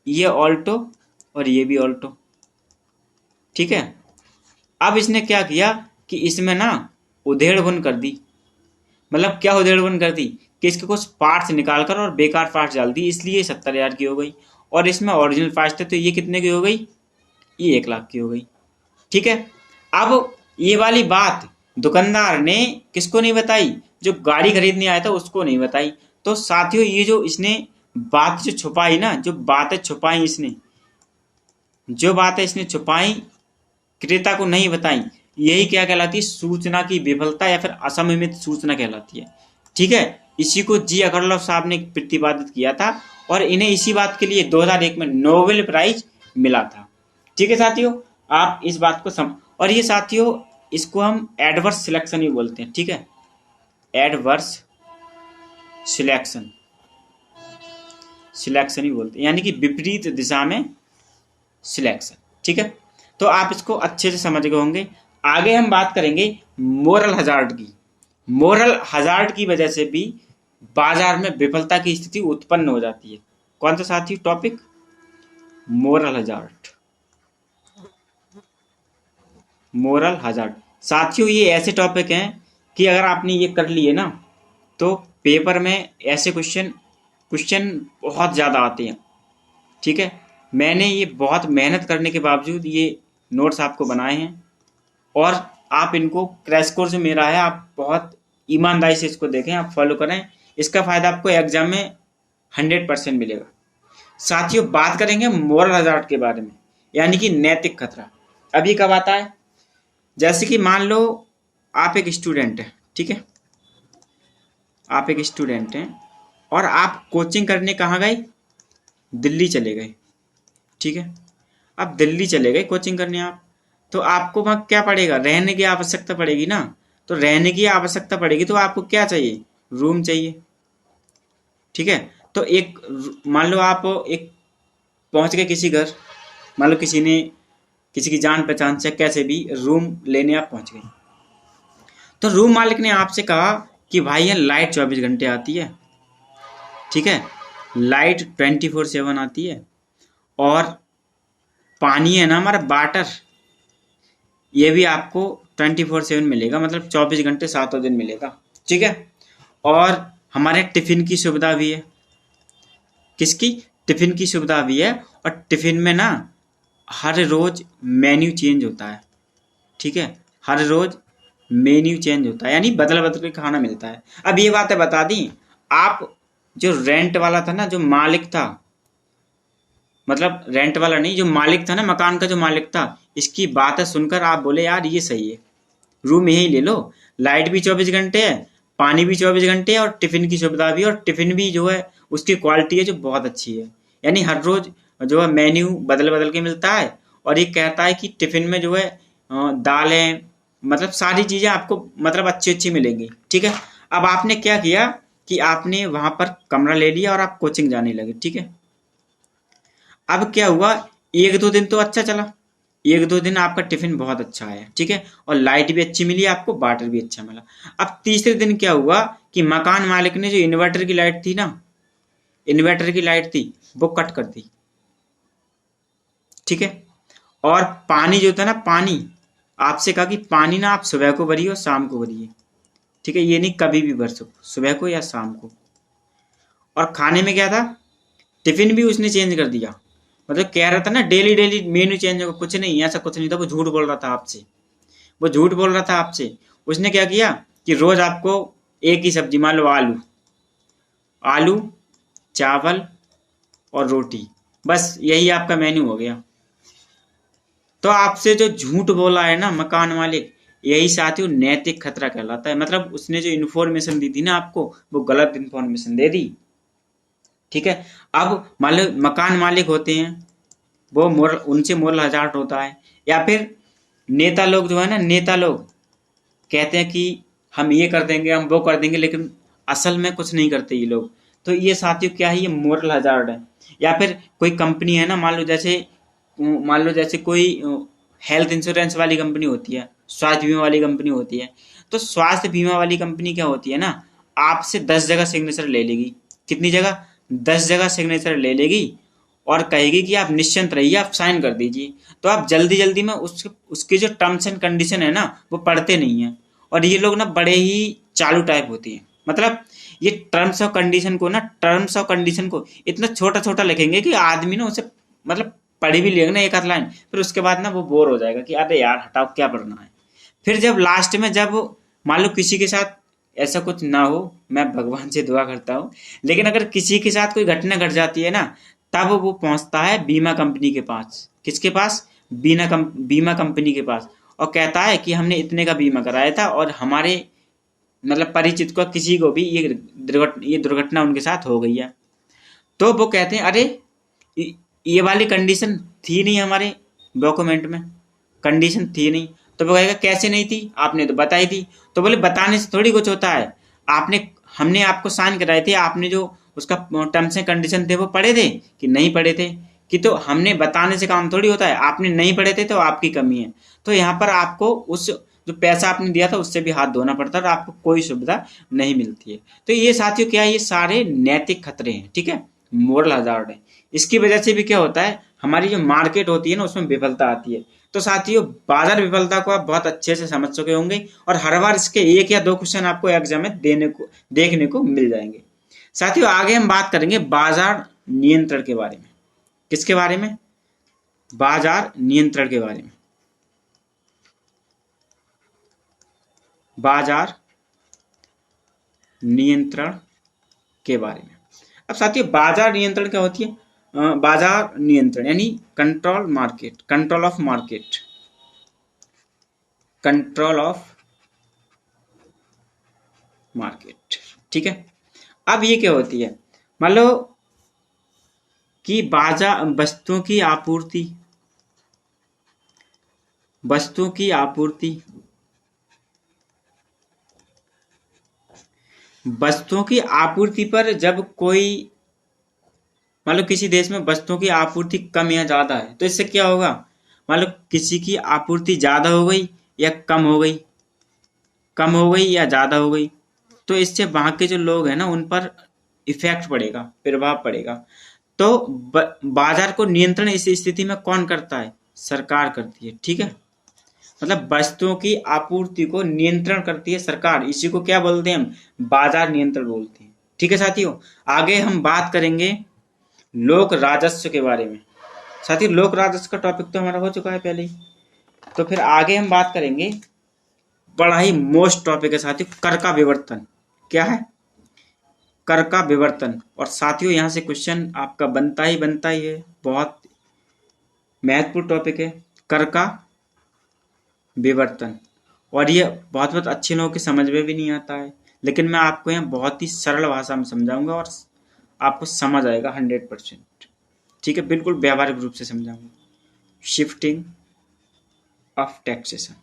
ये ऑल्टो और ये भी ऑल्टो। ठीक है, अब इसने क्या किया कि इसमें ना उधेड़-बुन कर दी। मतलब क्या उधेड़-बुन कर दी कि इसके कुछ पार्ट्स निकाल कर और बेकार पार्ट्स डाल दी, इसलिए 70,000 की हो गई। और इसमें ओरिजिनल पार्ट्स थे तो ये कितने की हो गई, ये 1 लाख की हो गई। ठीक है। अब ये वाली बात दुकानदार ने किसको नहीं बताई, जो गाड़ी खरीदने आया था उसको नहीं बताई। तो साथियों ये जो इसने बात जो छुपाई ना, जो बातें छुपाई इसने, जो बातें इसने छुपाई क्रेता को नहीं बताई, यही क्या कहलाती है, सूचना की विफलता या फिर असममित सूचना कहलाती है। ठीक है। इसी को जी अग्रवाल साहब ने प्रतिपादित किया था और इन्हें इसी बात के लिए 2001 में नोबेल प्राइज मिला था। ठीक है साथियों, आप इस बात को और ये साथियों इसको हम एडवर्स सिलेक्शन भी बोलते हैं। ठीक है, एडवर्स सिलेक्शन सिलेक्शन ही बोलते हैं, यानी कि विपरीत दिशा में सिलेक्शन। ठीक है, तो आप इसको अच्छे से समझ गए होंगे। आगे हम बात करेंगे मोरल हजार्ड की। मोरल हजार्ड की वजह से भी बाजार में विफलता की स्थिति उत्पन्न हो जाती है। कौन सा साथी topic, moral hazard. Moral hazard साथियों ये ऐसे टॉपिक हैं कि अगर आपने ये कर लिए ना तो पेपर में ऐसे क्वेश्चन बहुत ज़्यादा आते हैं। ठीक है, मैंने ये बहुत मेहनत करने के बावजूद ये नोट्स आपको बनाए हैं और आप इनको क्रैश कोर्स मेरा है, आप बहुत ईमानदारी से इसको देखें, आप फॉलो करें। इसका फ़ायदा आपको एग्जाम में 100% मिलेगा। साथियों बात करेंगे मोरल हजार्ड के बारे में, यानी कि नैतिक खतरा। अब ये कब आता है, जैसे कि मान लो आप एक स्टूडेंट हैं। ठीक है, आप एक स्टूडेंट हैं और आप कोचिंग करने कहाँ गए, दिल्ली चले गए। ठीक है, अब दिल्ली चले गए कोचिंग करने आप, तो आपको वहाँ क्या पड़ेगा, रहने की आवश्यकता पड़ेगी ना। तो रहने की आवश्यकता पड़ेगी तो आपको क्या चाहिए, रूम चाहिए। ठीक है, तो एक मान लो आप एक पहुँच गए किसी घर, मान लो किसी की जान पहचान से कैसे भी रूम लेने आप पहुँच गए। तो रूम मालिक ने आपसे कहा कि भाई यहाँ लाइट 24 घंटे आती है। ठीक है, लाइट 24/7 आती है और पानी है ना हमारा वाटर, ये भी आपको 24/7 मिलेगा, मतलब 24 घंटे 7 दिन मिलेगा। ठीक है, और हमारे टिफिन की सुविधा भी है। किसकी, टिफिन की सुविधा भी है। और टिफिन में ना हर रोज मेन्यू चेंज होता है। ठीक है, हर रोज मेन्यू चेंज होता है, यानी बदल बदल के खाना मिलता है। अब ये बातें बता दी, आप जो रेंट वाला था ना, जो मालिक था, मतलब रेंट वाला नहीं, जो मालिक था ना, मकान का जो मालिक था, इसकी बातें सुनकर आप बोले यार ये सही है, रूम यही ले लो, लाइट भी 24 घंटे है, पानी भी 24 घंटे है और टिफिन की सुविधा भी, और टिफिन भी जो है उसकी क्वालिटी है जो बहुत अच्छी है, यानी हर रोज जो है मेन्यू बदल बदल के मिलता है। और ये कहता है कि टिफिन में जो है दालें, मतलब सारी चीजें आपको मतलब अच्छी अच्छी मिलेंगी। ठीक है, अब आपने क्या किया कि आपने वहां पर कमरा ले लिया और आप कोचिंग जाने लगे। ठीक है, अब क्या हुआ, 1-2 दिन तो अच्छा चला, 1-2 दिन आपका टिफिन बहुत अच्छा आया। ठीक है, और लाइट भी अच्छी मिली आपको, वाटर भी अच्छा मिला। अब तीसरे दिन क्या हुआ कि मकान मालिक ने जो इन्वर्टर की लाइट थी ना, इन्वर्टर की लाइट थी वो कट कर दी। ठीक है, और पानी जो था ना, पानी आपसे कहा कि पानी ना आप सुबह को भरिए और शाम को भरिए। ठीक है, ये नहीं कभी भी भर सको, सुबह को या शाम को। और खाने में क्या था, टिफिन भी उसने चेंज कर दिया। मतलब कह रहा था ना डेली डेली मेन्यू चेंज होगा, कुछ नहीं, ऐसा कुछ नहीं था, वो झूठ बोल रहा था आपसे, वो झूठ बोल रहा था आपसे। उसने क्या किया कि रोज आपको एक ही सब्जी, मान लो आलू चावल और रोटी, बस यही आपका मेन्यू हो गया। तो आपसे जो झूठ बोला है ना मकान मालिक, यही साथियों नैतिक खतरा कहलाता है। मतलब उसने जो इन्फॉर्मेशन दी थी ना आपको, वो गलत इन्फॉर्मेशन दे दी। ठीक है, अब मान लो मकान मालिक होते हैं, वो उनसे मोरल हजार्ड होता है। या फिर नेता लोग जो है ना, नेता लोग कहते हैं कि हम ये कर देंगे, हम वो कर देंगे, लेकिन असल में कुछ नहीं करते ये लोग। तो ये साथियों क्या है, ये मोरल हजार्ड है। या फिर कोई कंपनी है ना, मान लो जैसे कोई हेल्थ इंश्योरेंस वाली कंपनी होती है, स्वास्थ्य बीमा वाली कंपनी होती है। तो स्वास्थ्य बीमा वाली कंपनी क्या होती है ना, आपसे 10 जगह सिग्नेचर ले लेगी। कितनी जगह, 10 जगह सिग्नेचर ले लेगी। और कहेगी कि आप निश्चिंत रहिए, आप साइन कर दीजिए, तो आप जल्दी जल्दी में उसके जो टर्म्स एंड कंडीशन है ना वो पढ़ते नहीं हैं। और ये लोग ना बड़े ही चालू टाइप होती हैं, मतलब ये टर्म्स ऑफ कंडीशन को इतना छोटा छोटा लिखेंगे कि आदमी ना उसे मतलब पढ़ भी लेगा ना एक आध लाइन, फिर उसके बाद ना वो बोर हो जाएगा कि अरे यार हटाओ क्या पढ़ना है। फिर जब लास्ट में जब मान लो किसी के साथ ऐसा कुछ ना हो, मैं भगवान से दुआ करता हूँ, लेकिन अगर किसी के साथ कोई घटना घट जाती है ना, तब वो पहुंचता है बीमा कंपनी के पास। किसके पास? बीमा कंपनी के पास, और कहता है कि हमने इतने का बीमा कराया था और हमारे मतलब परिचित को किसी को भी ये दुर्घटना उनके साथ हो गई है। तो वो कहते हैं अरे ये वाली कंडीशन थी नहीं हमारे डॉक्यूमेंट में, कंडीशन थी नहीं। तो वो कहेगा कैसे नहीं थी, आपने तो बताई थी। तो बोले बताने से थोड़ी कुछ होता है, आपने हमने आपको साइन कराए थे, आपने जो उसका टर्म्स एंड कंडीशन थे वो पढ़े थे कि नहीं पढ़े थे? कि तो हमने बताने से काम थोड़ी होता है, आपने नहीं पढ़े थे तो आपकी कमी है। तो यहाँ पर आपको उस जो पैसा आपने दिया था उससे भी हाथ धोना पड़ता है और आपको कोई सुविधा नहीं मिलती है। तो ये साथियों क्या है, ये सारे नैतिक खतरे हैं, ठीक है, मोरल हजार्ड है। इसकी वजह से भी क्या होता है, हमारी जो मार्केट होती है ना उसमें विफलता आती है। तो साथियों बाजार विफलता को आप बहुत अच्छे से समझ चुके होंगे और हर बार इसके एक या दो क्वेश्चन आपको एग्जाम में देखने को मिल जाएंगे। साथियों आगे हम बात करेंगे बाजार नियंत्रण के बारे में। किसके बारे में? बाजार नियंत्रण के बारे में। बाजार नियंत्रण के बारे में। अब साथियों बाजार नियंत्रण क्या होती है? बाजार नियंत्रण यानी कंट्रोल ऑफ मार्केट, ठीक है। अब ये क्या होती है, मान लो कि बाजार वस्तुओं की आपूर्ति पर जब कोई मान लो किसी देश में वस्तुओं की आपूर्ति कम या ज्यादा है, तो इससे क्या होगा, मान लो किसी की आपूर्ति ज्यादा हो गई या कम हो गई या ज्यादा हो गई, तो इससे वहां के जो लोग हैं ना उन पर इफेक्ट पड़ेगा, प्रभाव पड़ेगा। तो बाजार को नियंत्रण इस स्थिति में कौन करता है? सरकार करती है, ठीक है। मतलब वस्तुओं की आपूर्ति को नियंत्रण करती है सरकार, इसी को क्या बोलते हैं हम? बाजार नियंत्रण बोलते हैं, ठीक है साथियों। आगे हम बात करेंगे लोक राजस्व के बारे में। साथियों लोक राजस्व का टॉपिक तो हमारा हो चुका है पहले ही, तो फिर आगे हम बात करेंगे बड़ा ही मोस्ट टॉपिक है साथियों, कर का विवर्तन। क्या है? कर का विवर्तन। और साथियों यहाँ से क्वेश्चन आपका बनता ही है, बहुत महत्वपूर्ण टॉपिक है कर का विवर्तन। और ये बहुत बहुत अच्छे लोगों की समझ में भी नहीं आता है, लेकिन मैं आपको यहाँ बहुत ही सरल भाषा में समझाऊंगा और आपको समझ आएगा 100%, ठीक है, बिल्कुल व्यावहारिक रूप से समझाऊंगा। शिफ्टिंग ऑफ टैक्सेशन,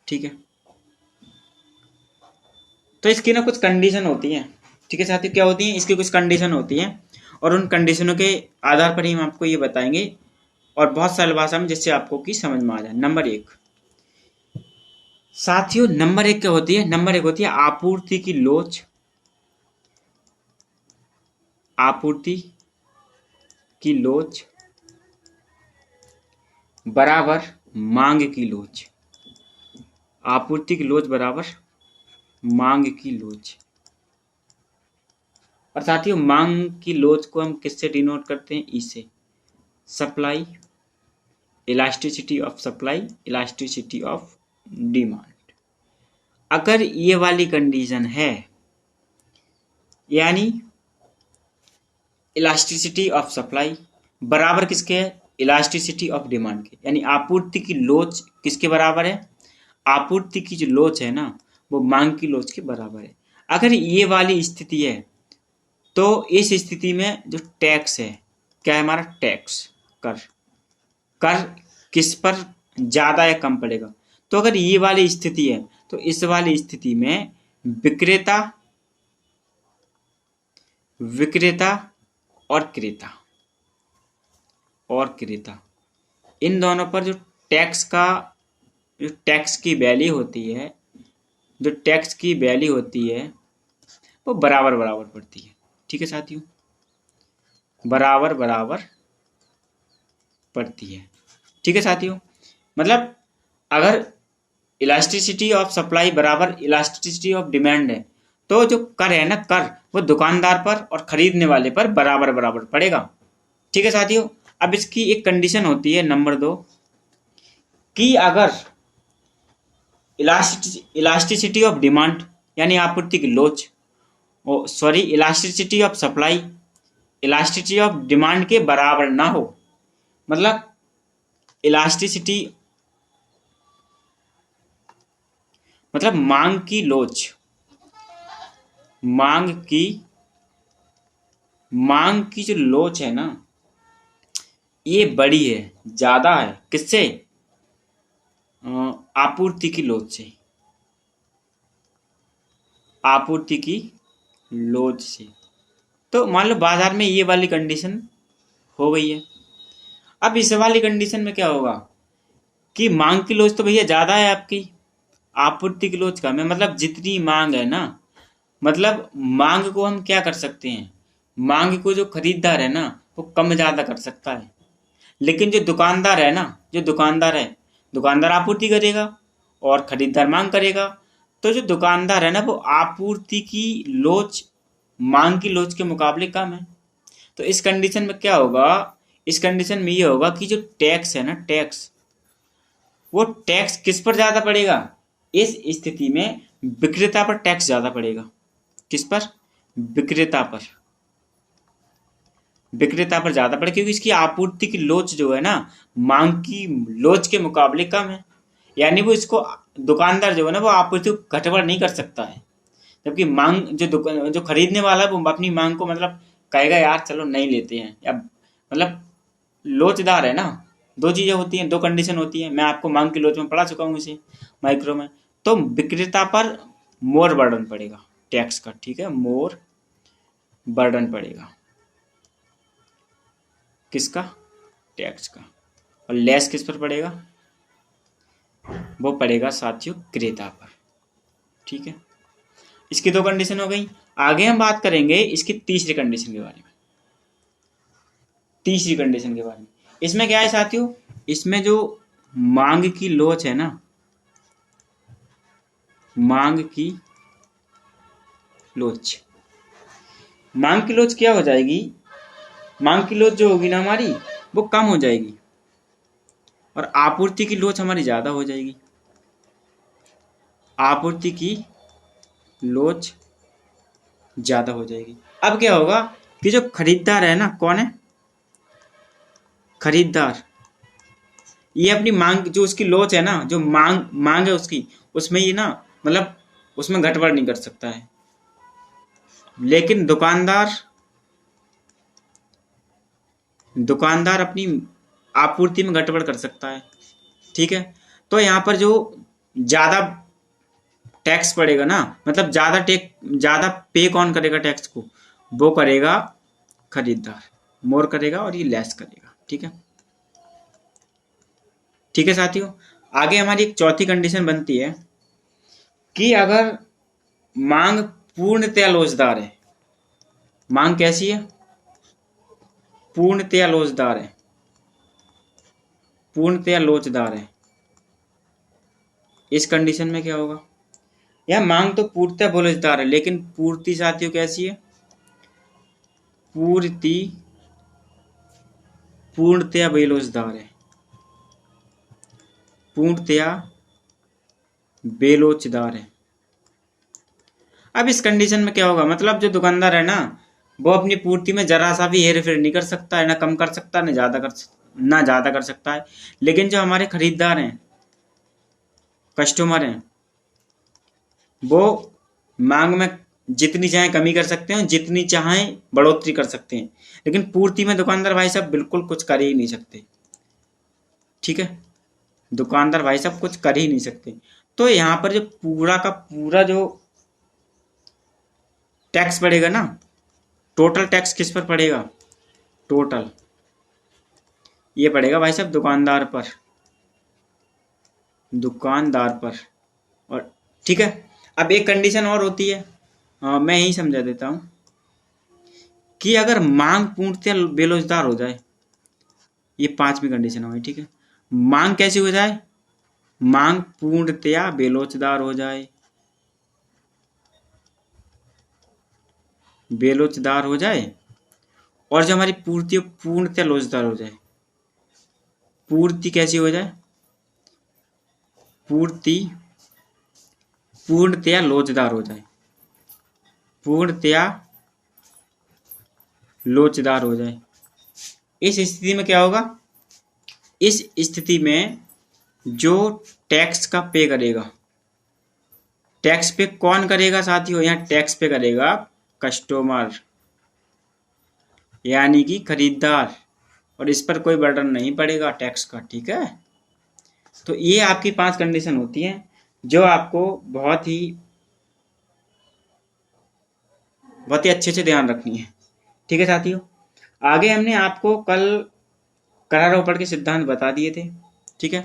ठीक है। तो इसकी ना कुछ कंडीशन होती हैं, ठीक है साथियों। क्या होती हैं? इसकी कुछ कंडीशन होती हैं और उन कंडीशनों के आधार पर ही हम आपको ये बताएंगे और बहुत सरल भाषा में, जिससे आपको की समझ में आ जाए। नंबर एक साथियों, नंबर एक क्या होती है? नंबर एक होती है आपूर्ति की लोच, बराबर मांग की लोच। आपूर्ति की लोच बराबर मांग की लोच। और साथियों मांग की लोच को हम किससे डिनोट करते हैं? ई से। Supply, elasticity of supply, elasticity of demand. अगर ये वाली कंडीशन है, यानी इलास्टिसिटी ऑफ सप्लाई बराबर किसके है? इलास्टिसिटी ऑफ डिमांड के, यानी आपूर्ति की लोच किसके बराबर है? आपूर्ति की जो लोच है ना वो मांग की लोच के बराबर है। अगर ये वाली स्थिति है तो इस स्थिति में जो टैक्स है, क्या है हमारा? टैक्स, कर किस पर ज्यादा या कम पड़ेगा? तो अगर ये वाली स्थिति है तो इस वाली स्थिति में विक्रेता और क्रेता इन दोनों पर जो टैक्स की वैल्यू होती है, वो बराबर बराबर पड़ती है। ठीक है साथियों, बराबर बराबर पड़ती है। ठीक है साथियों, मतलब अगर इलास्टिसिटी ऑफ सप्लाई बराबर इलास्टिसिटी ऑफ डिमांड है तो जो कर है ना, कर वो दुकानदार पर और खरीदने वाले पर बराबर बराबर पड़ेगा। ठीक है साथियों, अब इसकी एक कंडीशन होती है नंबर 2 कि अगर इलास्टिसिटी ऑफ डिमांड यानी आपूर्ति की लोच, sorry elasticity of supply elasticity of demand के बराबर ना हो, मतलब इलास्टिसिटी मतलब मांग की लोच, मांग की जो लोच है ना ये बड़ी है, ज्यादा है, किससे? आपूर्ति की लोच से, आपूर्ति की लोच से। तो मान लो बाजार में ये वाली कंडीशन हो गई है। अब इस वाली कंडीशन में क्या होगा कि मांग की लोच तो भैया ज्यादा है आपकी, आपूर्ति की लोच कम है। मतलब जितनी मांग है ना, मतलब मांग को हम क्या कर सकते हैं, मांग को जो खरीदार है ना वो कम ज्यादा कर सकता है, लेकिन जो दुकानदार है ना, जो दुकानदार है, दुकानदार आपूर्ति करेगा और खरीदार मांग करेगा। तो जो दुकानदार है ना वो आपूर्ति की लोच मांग की लोच के मुकाबले कम है। तो इस कंडीशन में क्या होगा, इस कंडीशन में ये होगा कि जो टैक्स है ना, टैक्स, वो टैक्स किस पर ज्यादा पड़ेगा? इस स्थिति में विक्रेता पर टैक्स ज्यादा पड़ेगा। किस पर? विक्रेता पर, विक्रेता पर ज्यादा पड़े, क्योंकि इसकी आपूर्ति की लोच जो है ना मांग की लोच के मुकाबले कम है। यानी वो इसको दुकानदार जो है ना वो आपूर्ति को गड़बड़ नहीं कर सकता है, जबकि मांग जो खरीदने वाला है वो अपनी मांग को मतलब कहेगा यार चलो नहीं लेते हैं, या मतलब लोचदार है ना। दो चीजें होती हैं, दो कंडीशन होती है, मैं आपको मांग की लोच में पढ़ा चुका हूँ इसे माइक्रो में। तो विक्रेता पर मोर बर्डन पड़ेगा टैक्स का। ठीक है, मोर बर्डन पड़ेगा किसका? टैक्स का। और लेस किस पर पड़ेगा? वो पड़ेगा साथियों क्रेता पर। ठीक है, इसकी दो कंडीशन हो गई। आगे हम बात करेंगे इसकी तीसरी कंडीशन के बारे में। तीसरी कंडीशन के बारे में, इसमें क्या है साथियों, इसमें जो मांग की लोच है ना, मांग की लोच, मांग की लोच क्या हो जाएगी, मांग की लोच जो होगी ना हमारी वो कम हो जाएगी और आपूर्ति की लोच हमारी ज्यादा हो जाएगी। आपूर्ति की लोच ज्यादा हो जाएगी। अब क्या होगा कि जो खरीदार है ना, कौन है? खरीदार, ये अपनी मांग जो उसकी लोच है ना, जो मांग है उसकी, उसमें ये ना मतलब उसमें गड़बड़ नहीं कर सकता है, लेकिन दुकानदार अपनी आपूर्ति में गड़बड़ कर सकता है। ठीक है, तो यहाँ पर जो ज्यादा टैक्स पड़ेगा ना, मतलब ज्यादा पे कौन करेगा टैक्स को? वो करेगा खरीदार, मोर करेगा और ये लेस करेगा। ठीक है, ठीक है साथियों, आगे हमारी एक चौथी कंडीशन बनती है कि अगर मांग पूर्णतया लोचदार है, मांग कैसी है? पूर्णतया लोचदार है, पूर्णतया लोचदार है। इस कंडीशन में क्या होगा, यह मांग तो पूर्णतया लोचदार है, लेकिन पूर्ति साथियों कैसी है? पूर्ति पूर्णतया बेलोचदार है, पूर्णतया बेलोचदार है। अब इस कंडीशन में क्या होगा, मतलब जो दुकानदार है ना वो अपनी पूर्ति में जरा सा भी हेर फेर नहीं कर सकता है, ना कम कर सकता है ना ज्यादा कर सकता है। लेकिन जो हमारे खरीदार हैं, कस्टमर हैं, वो मांग में जितनी चाहे कमी कर सकते हैं, जितनी चाहे बढ़ोतरी कर सकते हैं, लेकिन पूर्ति में दुकानदार भाई साहब बिल्कुल कुछ कर ही नहीं सकते। ठीक है, दुकानदार भाई साहब कुछ कर ही नहीं सकते। तो यहाँ पर जो पूरा का पूरा जो टैक्स पड़ेगा ना, टोटल टैक्स किस पर पड़ेगा? टोटल ये पड़ेगा भाई साहब दुकानदार पर, दुकानदार पर। और ठीक है, अब एक कंडीशन और होती है मैं यही समझा देता हूं कि अगर मांग पूर्णतया बेरोजगार हो जाए, ये पांचवी कंडीशन होगी, ठीक है। मांग कैसी हो जाए? मांग पूर्णतया बेरोजगार हो जाए, बेरोजगार हो जाए, और जो हमारी पूर्ति पूर्णतया रोजगार हो जाए। पूर्ति कैसी हो जाए? पूर्ति पूर्णतया लोचदार हो जाए, पूर्णतया लोचदार हो जाए। इस स्थिति में क्या होगा? इस स्थिति में जो टैक्स का पे करेगा, टैक्स पे कौन करेगा साथियों? यहाँ टैक्स पे करेगा कस्टमर, यानी कि खरीदार, और इस पर कोई बर्डन नहीं पड़ेगा टैक्स का, ठीक है। तो ये आपकी 5 कंडीशन होती हैं जो आपको बहुत ही अच्छे से ध्यान रखनी है, ठीक है साथियों। आगे हमने आपको कल करारोपण के सिद्धांत बता दिए थे, ठीक है।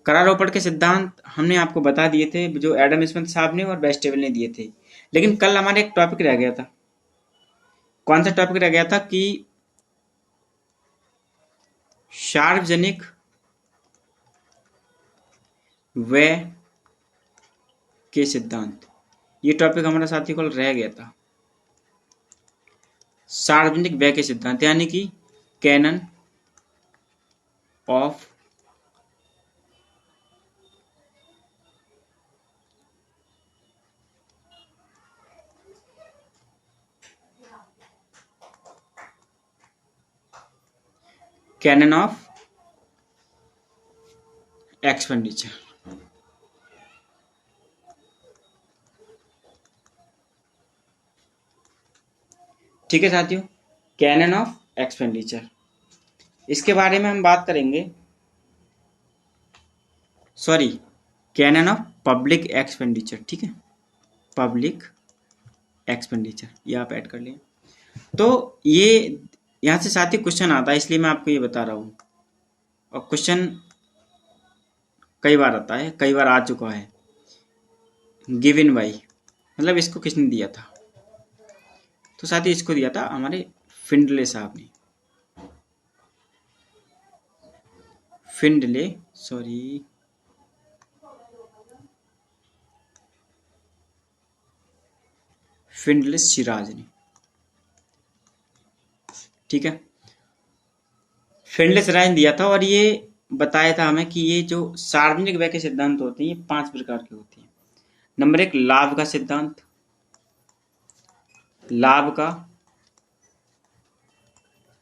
करारोपण के सिद्धांत हमने आपको बता दिए थे, जो एडम स्मिथ साहब ने और बेस्टेबल ने दिए थे। लेकिन कल हमारे एक टॉपिक रह गया था। कौन सा टॉपिक रह गया था? कि सार्वजनिक व्यय के सिद्धांत। ये टॉपिक हमारा साथी कल रह गया था। सार्वजनिक व्यय के सिद्धांत, यानी कि canon of canon of expenditure, ठीक है साथियों। कैनन ऑफ एक्सपेंडिचर, इसके बारे में हम बात करेंगे। Sorry, canon of public expenditure, ठीक है। पब्लिक एक्सपेंडिचर ये आप ऐड कर लिए। तो ये यहाँ से साथ ही क्वेश्चन आता है, इसलिए मैं आपको ये बता रहा हूँ। और क्वेश्चन कई बार आता है, कई बार आ चुका है। गिवन बाई, मतलब इसको किसने दिया था? तो साथ ही इसको दिया था हमारे फिंडले साहब ने। फिंडले, सॉरी, फिंडले सिराज ने, ठीक है। फिंडले सिराज ने दिया था, और ये बताया था हमें कि ये जो सार्वजनिक व्यय के सिद्धांत होते हैं ये 5 प्रकार के होते हैं। नंबर 1, लाभ का सिद्धांत, लाभ का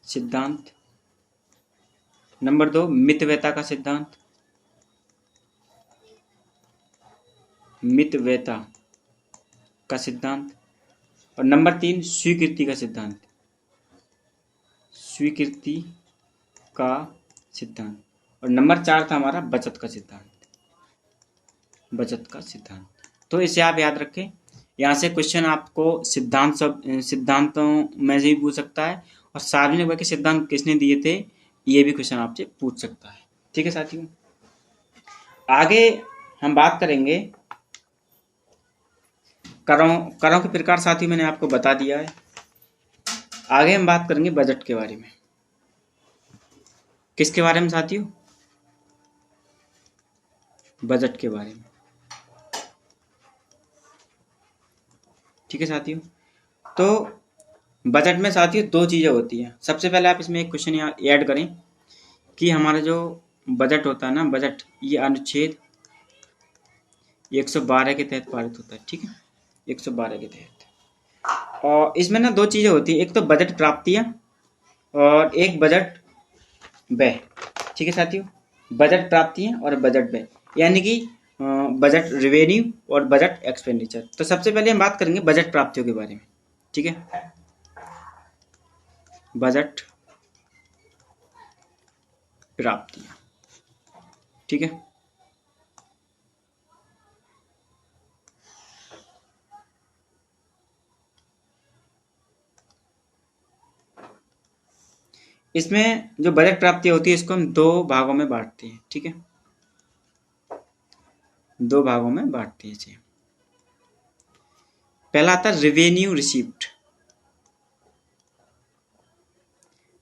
सिद्धांत। नंबर 2, मितव्ययता का सिद्धांत, मितव्ययता का सिद्धांत। और नंबर 3, स्वीकृति का सिद्धांत, स्वीकृति का सिद्धांत। और नंबर 4 था हमारा बचत का सिद्धांत, बचत का सिद्धांत। तो इसे आप याद रखें। यहाँ से क्वेश्चन आपको सिद्धांतों में से भी पूछ सकता है, और सार्वजनिक व्यय के सिद्धांत किसने दिए थे ये भी क्वेश्चन आपसे पूछ सकता है, ठीक है साथियों। आगे हम बात करेंगे करों के प्रकार, साथियों मैंने आपको बता दिया है। आगे हम बात करेंगे बजट के बारे में। किसके बारे में साथियों? बजट के बारे में, ठीक है साथियों। तो बजट में साथियों 2 चीजें होती हैं। सबसे पहले आप इसमें एक क्वेश्चन ऐड करें कि हमारा जो बजट होता है ना, बजट ये अनुच्छेद 112 के तहत पारित होता है, ठीक है। 112 के तहत। और इसमें ना 2 चीजें होती हैं, एक तो बजट प्राप्तियां और एक बजट व्यय, ठीक है साथियों। बजट प्राप्तियां और बजट व्यय, यानी कि बजट रेवेन्यू और बजट एक्सपेंडिचर। तो सबसे पहले हम बात करेंगे बजट प्राप्तियों के बारे में, ठीक है। बजट प्राप्तियां, ठीक है। इसमें जो बजट प्राप्ति होती है इसको हम 2 भागों में बांटते हैं, ठीक है। 2 भागों में बांटते हैं इसे। पहला आता है रेवेन्यू रिसीप्ट,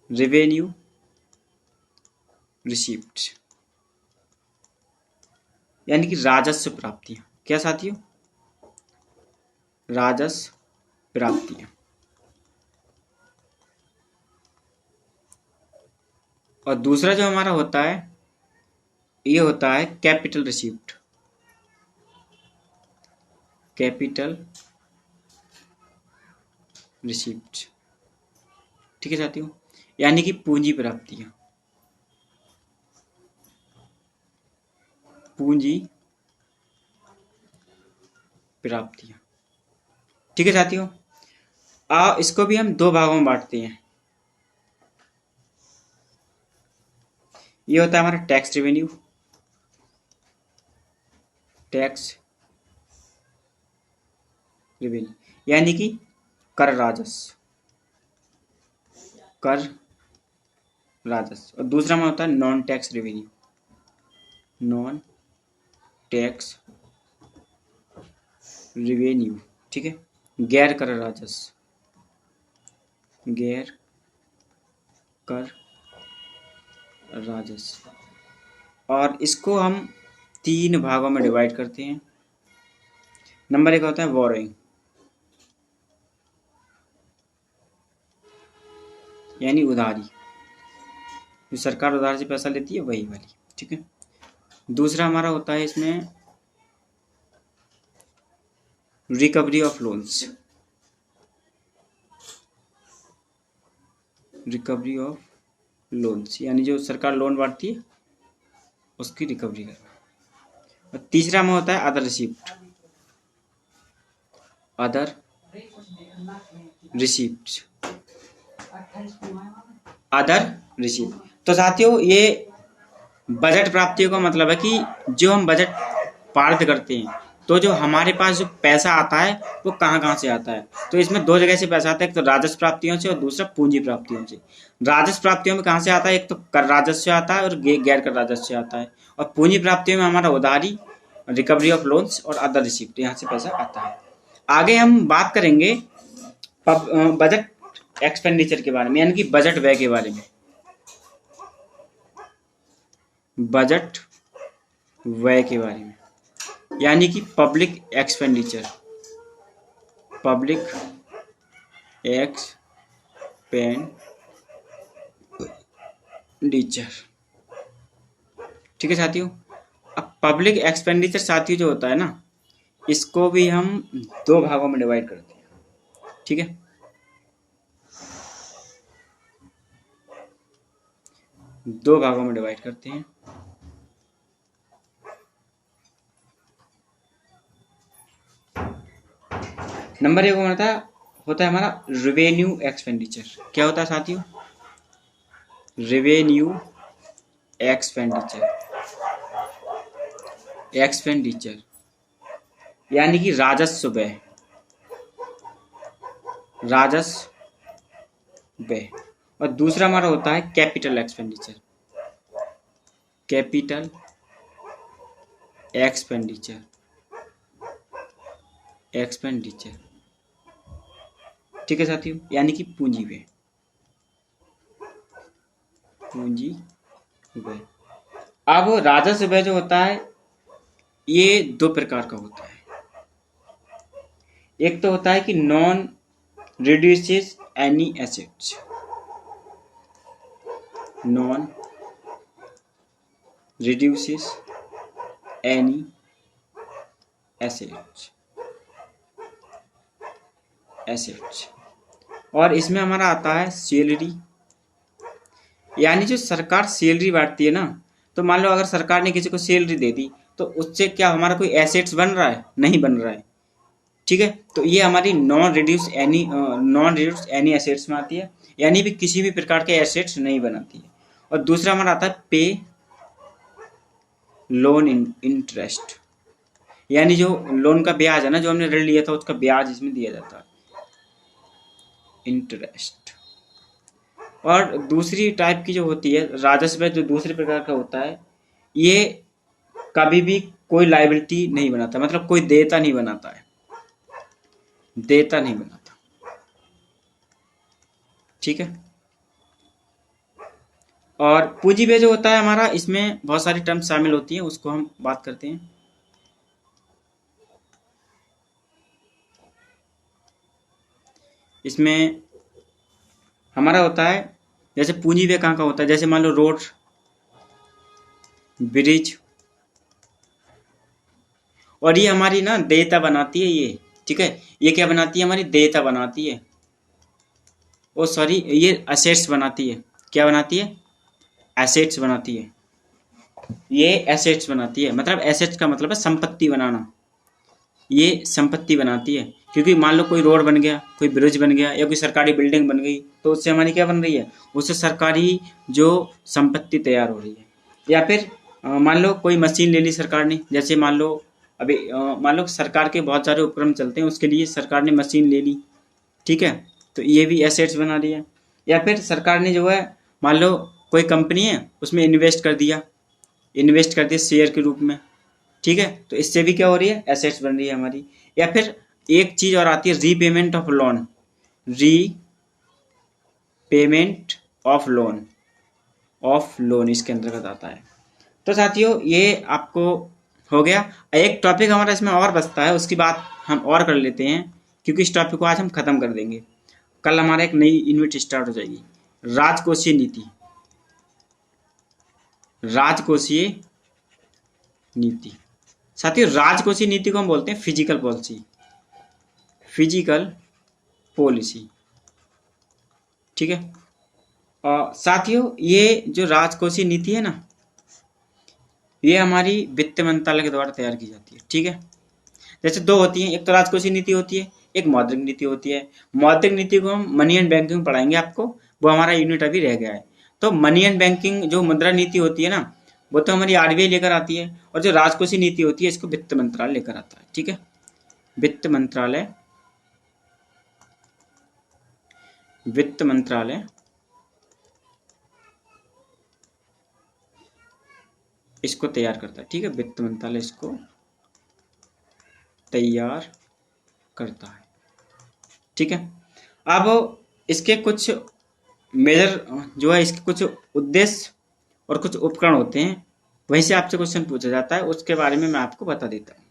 रेवेन्यू रिसीप्ट यानी कि राजस्व प्राप्तियां। क्या साथियों? राजस्व प्राप्तियां। और दूसरा जो हमारा होता है ये होता है कैपिटल रिसीप्ट, कैपिटल रिसीप्ट। ठीक है साथियों, यानी कि पूंजी प्राप्तियां, पूंजी प्राप्तियां। ठीक है साथियों, इसको भी हम दो भागों में बांटते हैं। ये होता है हमारा टैक्स रेवेन्यू, टैक्स रेवेन्यू यानी कि कर राजस्व, कर राजस्व। और दूसरा में होता है non tax revenue, non tax revenue. ठीक है, गैर कर राजस्व, गैर कर राजस्व। और इसको हम तीन भागों में डिवाइड करते हैं। नंबर एक होता है बोरोइंग, यानी उधारी, जो सरकार उधार से पैसा लेती है वही वाली। ठीक है, दूसरा हमारा होता है इसमें recovery of loans, recovery of loans यानी जो सरकार लोन बांटती है उसकी रिकवरी करना। और तीसरा में होता है other receipt, other receipt, other receipt. तो साथियों ये बजट प्राप्तियों का मतलब है कि जो हम बजट पारित करते हैं तो जो हमारे पास जो पैसा आता है वो कहाँ कहाँ से आता है। तो इसमें दो जगह से पैसा आता है, एक तो राजस्व प्राप्तियों से और दूसरा पूंजी प्राप्तियों से। राजस्व प्राप्तियों में कहाँ से आता है? एक तो कर राजस्व से आता है और गैर कर राजस्व से आता है। और पूंजी प्राप्तियों में हमारा उधारी, रिकवरी ऑफ लोन्स और अदर रिसिप्ट, यहाँ से पैसा आता है। आगे हम बात करेंगे बजट एक्सपेंडिचर के बारे में, यानी कि बजट व्यय के बारे में। बजट व्यय के बारे में यानी कि पब्लिक एक्सपेंडिचर, पब्लिक एक्सपेंडिचर। ठीक है साथियों, अब पब्लिक एक्सपेंडिचर साथियों जो होता है ना, इसको भी हम दो भागों में डिवाइड करते हैं। ठीक है, दो भागों में डिवाइड करते हैं। नंबर एक होता है हमारा रेवेन्यू एक्सपेंडिचर। क्या होता है साथियों? रेवेन्यू एक्सपेंडिचर, एक्सपेंडिचर यानी कि राजस्व व्यय, राजस्व व्यय। और दूसरा हमारा होता है capital expenditure, capital expenditure, expenditure. ठीक है साथियों, यानी कि पूंजी व्यय, पूंजी व्यय। अब राजस्व व्यय जो होता है ये दो प्रकार का होता है। एक तो होता है कि non reduces any assets, non reduces any assets, assets. और इसमें हमारा आता है सैलरी, यानी जो सरकार सैलरी बांटती है ना, तो मान लो अगर सरकार ने किसी को सैलरी दे दी तो उससे क्या हमारा कोई एसेट्स बन रहा है? नहीं बन रहा है। ठीक है, तो ये हमारी नॉन रिड्यूस एनी एसेट्स में आती है, यानी भी किसी भी प्रकार के एसेट्स नहीं बनाती है। और दूसरा हमारा आता है पे लोन इंटरेस्ट, यानी जो लोन का ब्याज है ना, जो हमने ऋण लिया था उसका ब्याज इसमें दिया जाता है, इंटरेस्ट। और दूसरी टाइप की जो होती है राजस्व, जो दूसरे प्रकार का होता है, ये कभी भी कोई लायबिलिटी नहीं बनाता, मतलब कोई देयता नहीं बनाता है। देयता नहीं बनाता। ठीक है। और पूंजी व्यय जो होता है हमारा, इसमें बहुत सारी टर्म्स शामिल होती हैं, उसको हम बात करते हैं। इसमें हमारा होता है, जैसे पूंजी व्यय कहाँ का होता है, जैसे मान लो रोड, ब्रिज, और ये हमारी ना देयता बनाती है ये। ठीक है, ये क्या बनाती है, हमारी देयता बनाती है। ओ सॉरी, ये एसेट्स बनाती है। क्या बनाती है, एसेट्स बनाती है। ये एसेट्स बनाती है, मतलब एसेट्स का मतलब है संपत्ति बनाना। ये संपत्ति बनाती है, क्योंकि मान लो कोई रोड बन गया, कोई ब्रिज बन गया, या कोई सरकारी बिल्डिंग बन गई, तो उससे हमारी क्या बन रही है, उससे सरकारी जो संपत्ति तैयार हो रही है। या फिर मान लो कोई मशीन ले ली सरकार ने, जैसे मान लो अभी मान लो सरकार के बहुत सारे उपक्रम चलते हैं, उसके लिए सरकार ने मशीन ले ली। ठीक है, तो ये भी एसेट्स बना रही है। या फिर सरकार ने जो है, मान लो कोई कंपनी है, उसमें इन्वेस्ट कर दिया, शेयर के रूप में। ठीक है, तो इससे भी क्या हो रही है, एसेट्स बन रही है हमारी। या फिर एक चीज और आती है, repayment of loan. Repayment of loan इसके अंतर्गत आता है। तो साथियों, ये आपको हो गया। एक टॉपिक हमारा इसमें और बचता है, उसकी बात हम और कर लेते हैं, क्योंकि इस टॉपिक को आज हम खत्म कर देंगे। कल हमारा एक नई यूनिट स्टार्ट हो जाएगी, राजकोषीय नीति। राजकोषीय नीति साथियों, राजकोषीय नीति को हम बोलते हैं फिजिकल पॉलिसी। ठीक है, और साथियों ये जो राजकोषीय नीति है ना, ये हमारी वित्त मंत्रालय के द्वारा तैयार की जाती है। ठीक है, जैसे दो होती हैं, एक तो राजकोषीय नीति होती है, एक मौद्रिक नीति होती है। मौद्रिक नीति को हम मनी एंड बैंकिंग पढ़ाएंगे आपको, वो हमारा यूनिट अभी रह गया है। तो मनी एंड बैंकिंग जो मुद्रा नीति होती है ना, वो तो हमारी आरबीआई लेकर आती है, और जो राजकोषीय नीति होती है, इसको वित्त मंत्रालय लेकर आता है। ठीक है, वित्त मंत्रालय इसको तैयार करता है। ठीक है, वित्त मंत्रालय इसको तैयार करता है। ठीक है, अब इसके कुछ मेजर जो है, इसके कुछ उद्देश्य और कुछ उपकरण होते हैं, वहीं से आपसे क्वेश्चन पूछा जाता है, उसके बारे में मैं आपको बता देता हूं।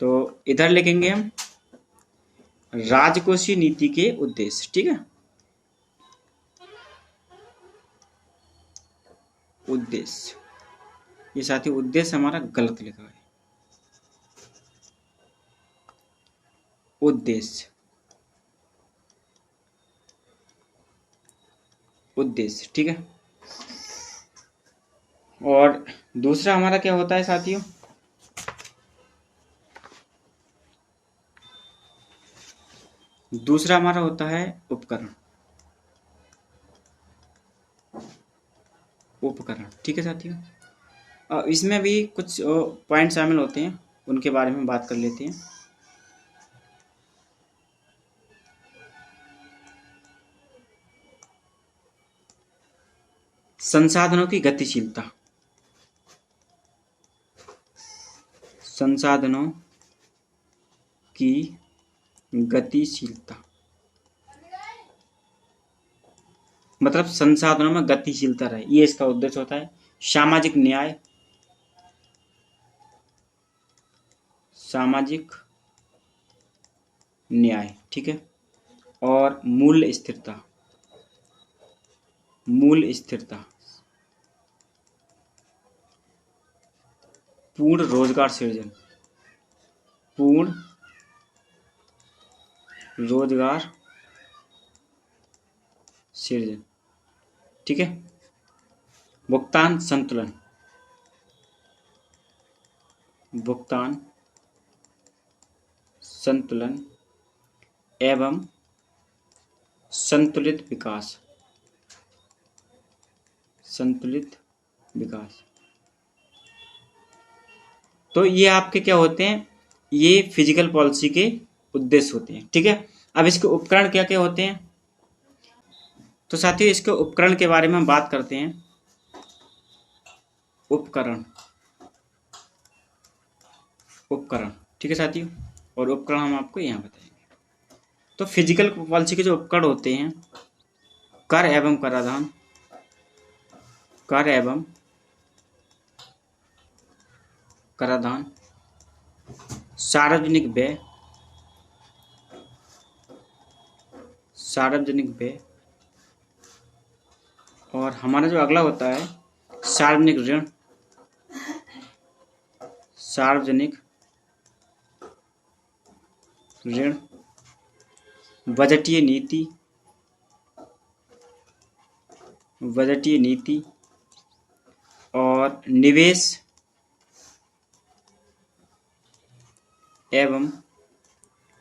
तो इधर लिखेंगे हम राजकोषीय नीति के उद्देश्य। ठीक है, उद्देश्य, ये साथी उद्देश्य हमारा गलत लिखा है, उद्देश्य। ठीक है, और दूसरा हमारा क्या होता है साथियों, दूसरा हमारा होता है उपकरण। ठीक है साथियों, इसमें भी कुछ पॉइंट शामिल होते हैं, उनके बारे में बात कर लेते हैं। संसाधनों की गतिशीलता, संसाधनों की गतिशीलता मतलब संसाधनों में गतिशीलता रहे, ये इसका उद्देश्य होता है। सामाजिक न्याय। ठीक है, और मूल्य स्थिरता, पूर्ण रोजगार सृजन। ठीक है, भुगतान संतुलन एवं संतुलित विकास। तो ये आपके क्या होते हैं, ये फिजिकल पॉलिसी के उद्देश्य होते हैं। ठीक है, अब इसके उपकरण क्या क्या होते हैं, तो साथियों इसके उपकरण के बारे में हम बात करते हैं। उपकरण उपकरण, ठीक है साथियों, और उपकरण हम आपको यहाँ बताएंगे। तो फिजिकल पॉलिसी के जो उपकरण होते हैं, कर एवं कराधान, कर एवं कराधान, सार्वजनिक व्यय, सार्वजनिक व्यय, और हमारा जो अगला होता है सार्वजनिक ऋण, सार्वजनिक ऋण, बजटीय नीति, बजटीय नीति, और निवेश एवं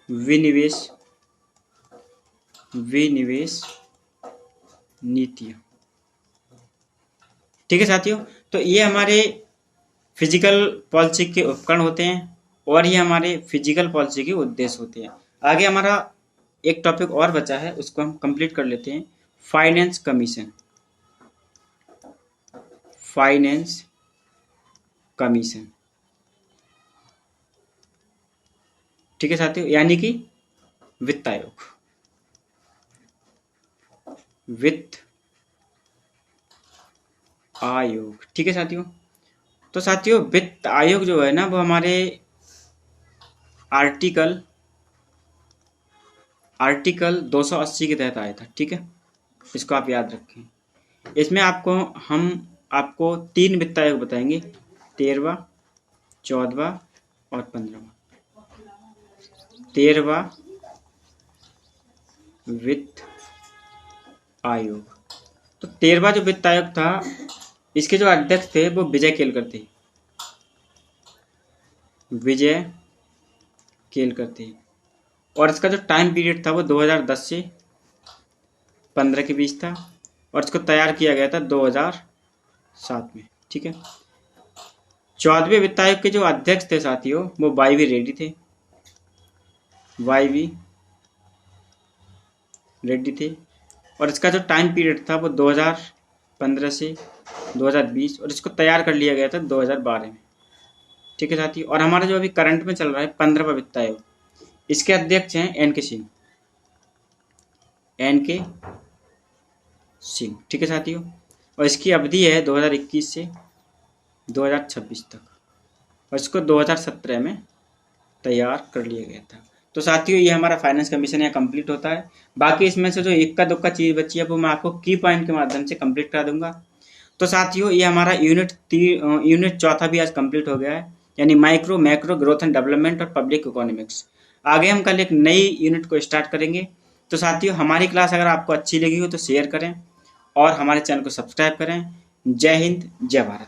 विनिवेश, विनिवेश नीतियाँ, ठीक है साथियों। तो ये हमारे फिजिकल पॉलिसी के उपकरण होते हैं और ये हमारे फिजिकल पॉलिसी के उद्देश्य होते हैं। आगे हमारा एक टॉपिक और बचा है, उसको हम कंप्लीट कर लेते हैं। फाइनेंस कमीशन, फाइनेंस कमीशन, ठीक है साथियों, यानी कि वित्त आयोग, वित्त आयोग, ठीक है साथियों। तो साथियों वित्त आयोग जो है ना, वो हमारे आर्टिकल 280 के तहत आया था, ठीक है, इसको आप याद रखें। इसमें हम आपको 3 वित्त आयोग बताएंगे, 13वां, 14वां और 15वां। 13वां वित्त आयोग। तो 13वां जो वित्त आयोग था, इसके जो अध्यक्ष थे वो विजय केलकर थे, विजय केलकर थे, और इसका जो टाइम पीरियड था वो 2010 से 15 के बीच था, और इसको तैयार किया गया था 2007 में, ठीक है। 14वें वित्त आयोग के जो अध्यक्ष थे साथियों, वो वाई.वी. रेड्डी थे, वाई.वी. रेड्डी थे, और इसका जो टाइम पीरियड था वो 2015 से 2020, और इसको तैयार कर लिया गया था 2012 में, ठीक है साथियों। और हमारा जो अभी करंट में चल रहा है 15वां वित्त आयोग, इसके अध्यक्ष हैं एन के सिंह, एन के सिंह, ठीक है साथियों, और इसकी अवधि है 2021 से 2026 तक, और इसको 2017 में तैयार कर लिया गया था। तो साथियों ये हमारा फाइनेंस कमीशन यहाँ कंप्लीट होता है। बाकी इसमें से जो इक्का दुक्का चीज़ बची है वो मैं आपको की पॉइंट के माध्यम से कंप्लीट करा दूंगा। तो साथियों ये हमारा यूनिट चौथा भी आज कंप्लीट हो गया है, यानी micro macro growth and development और पब्लिक इकोनॉमिक्स। आगे हम कल एक नई यूनिट को स्टार्ट करेंगे। तो साथियों हमारी क्लास अगर आपको अच्छी लगी हो तो शेयर करें और हमारे चैनल को सब्सक्राइब करें। जय हिंद, जय भारत।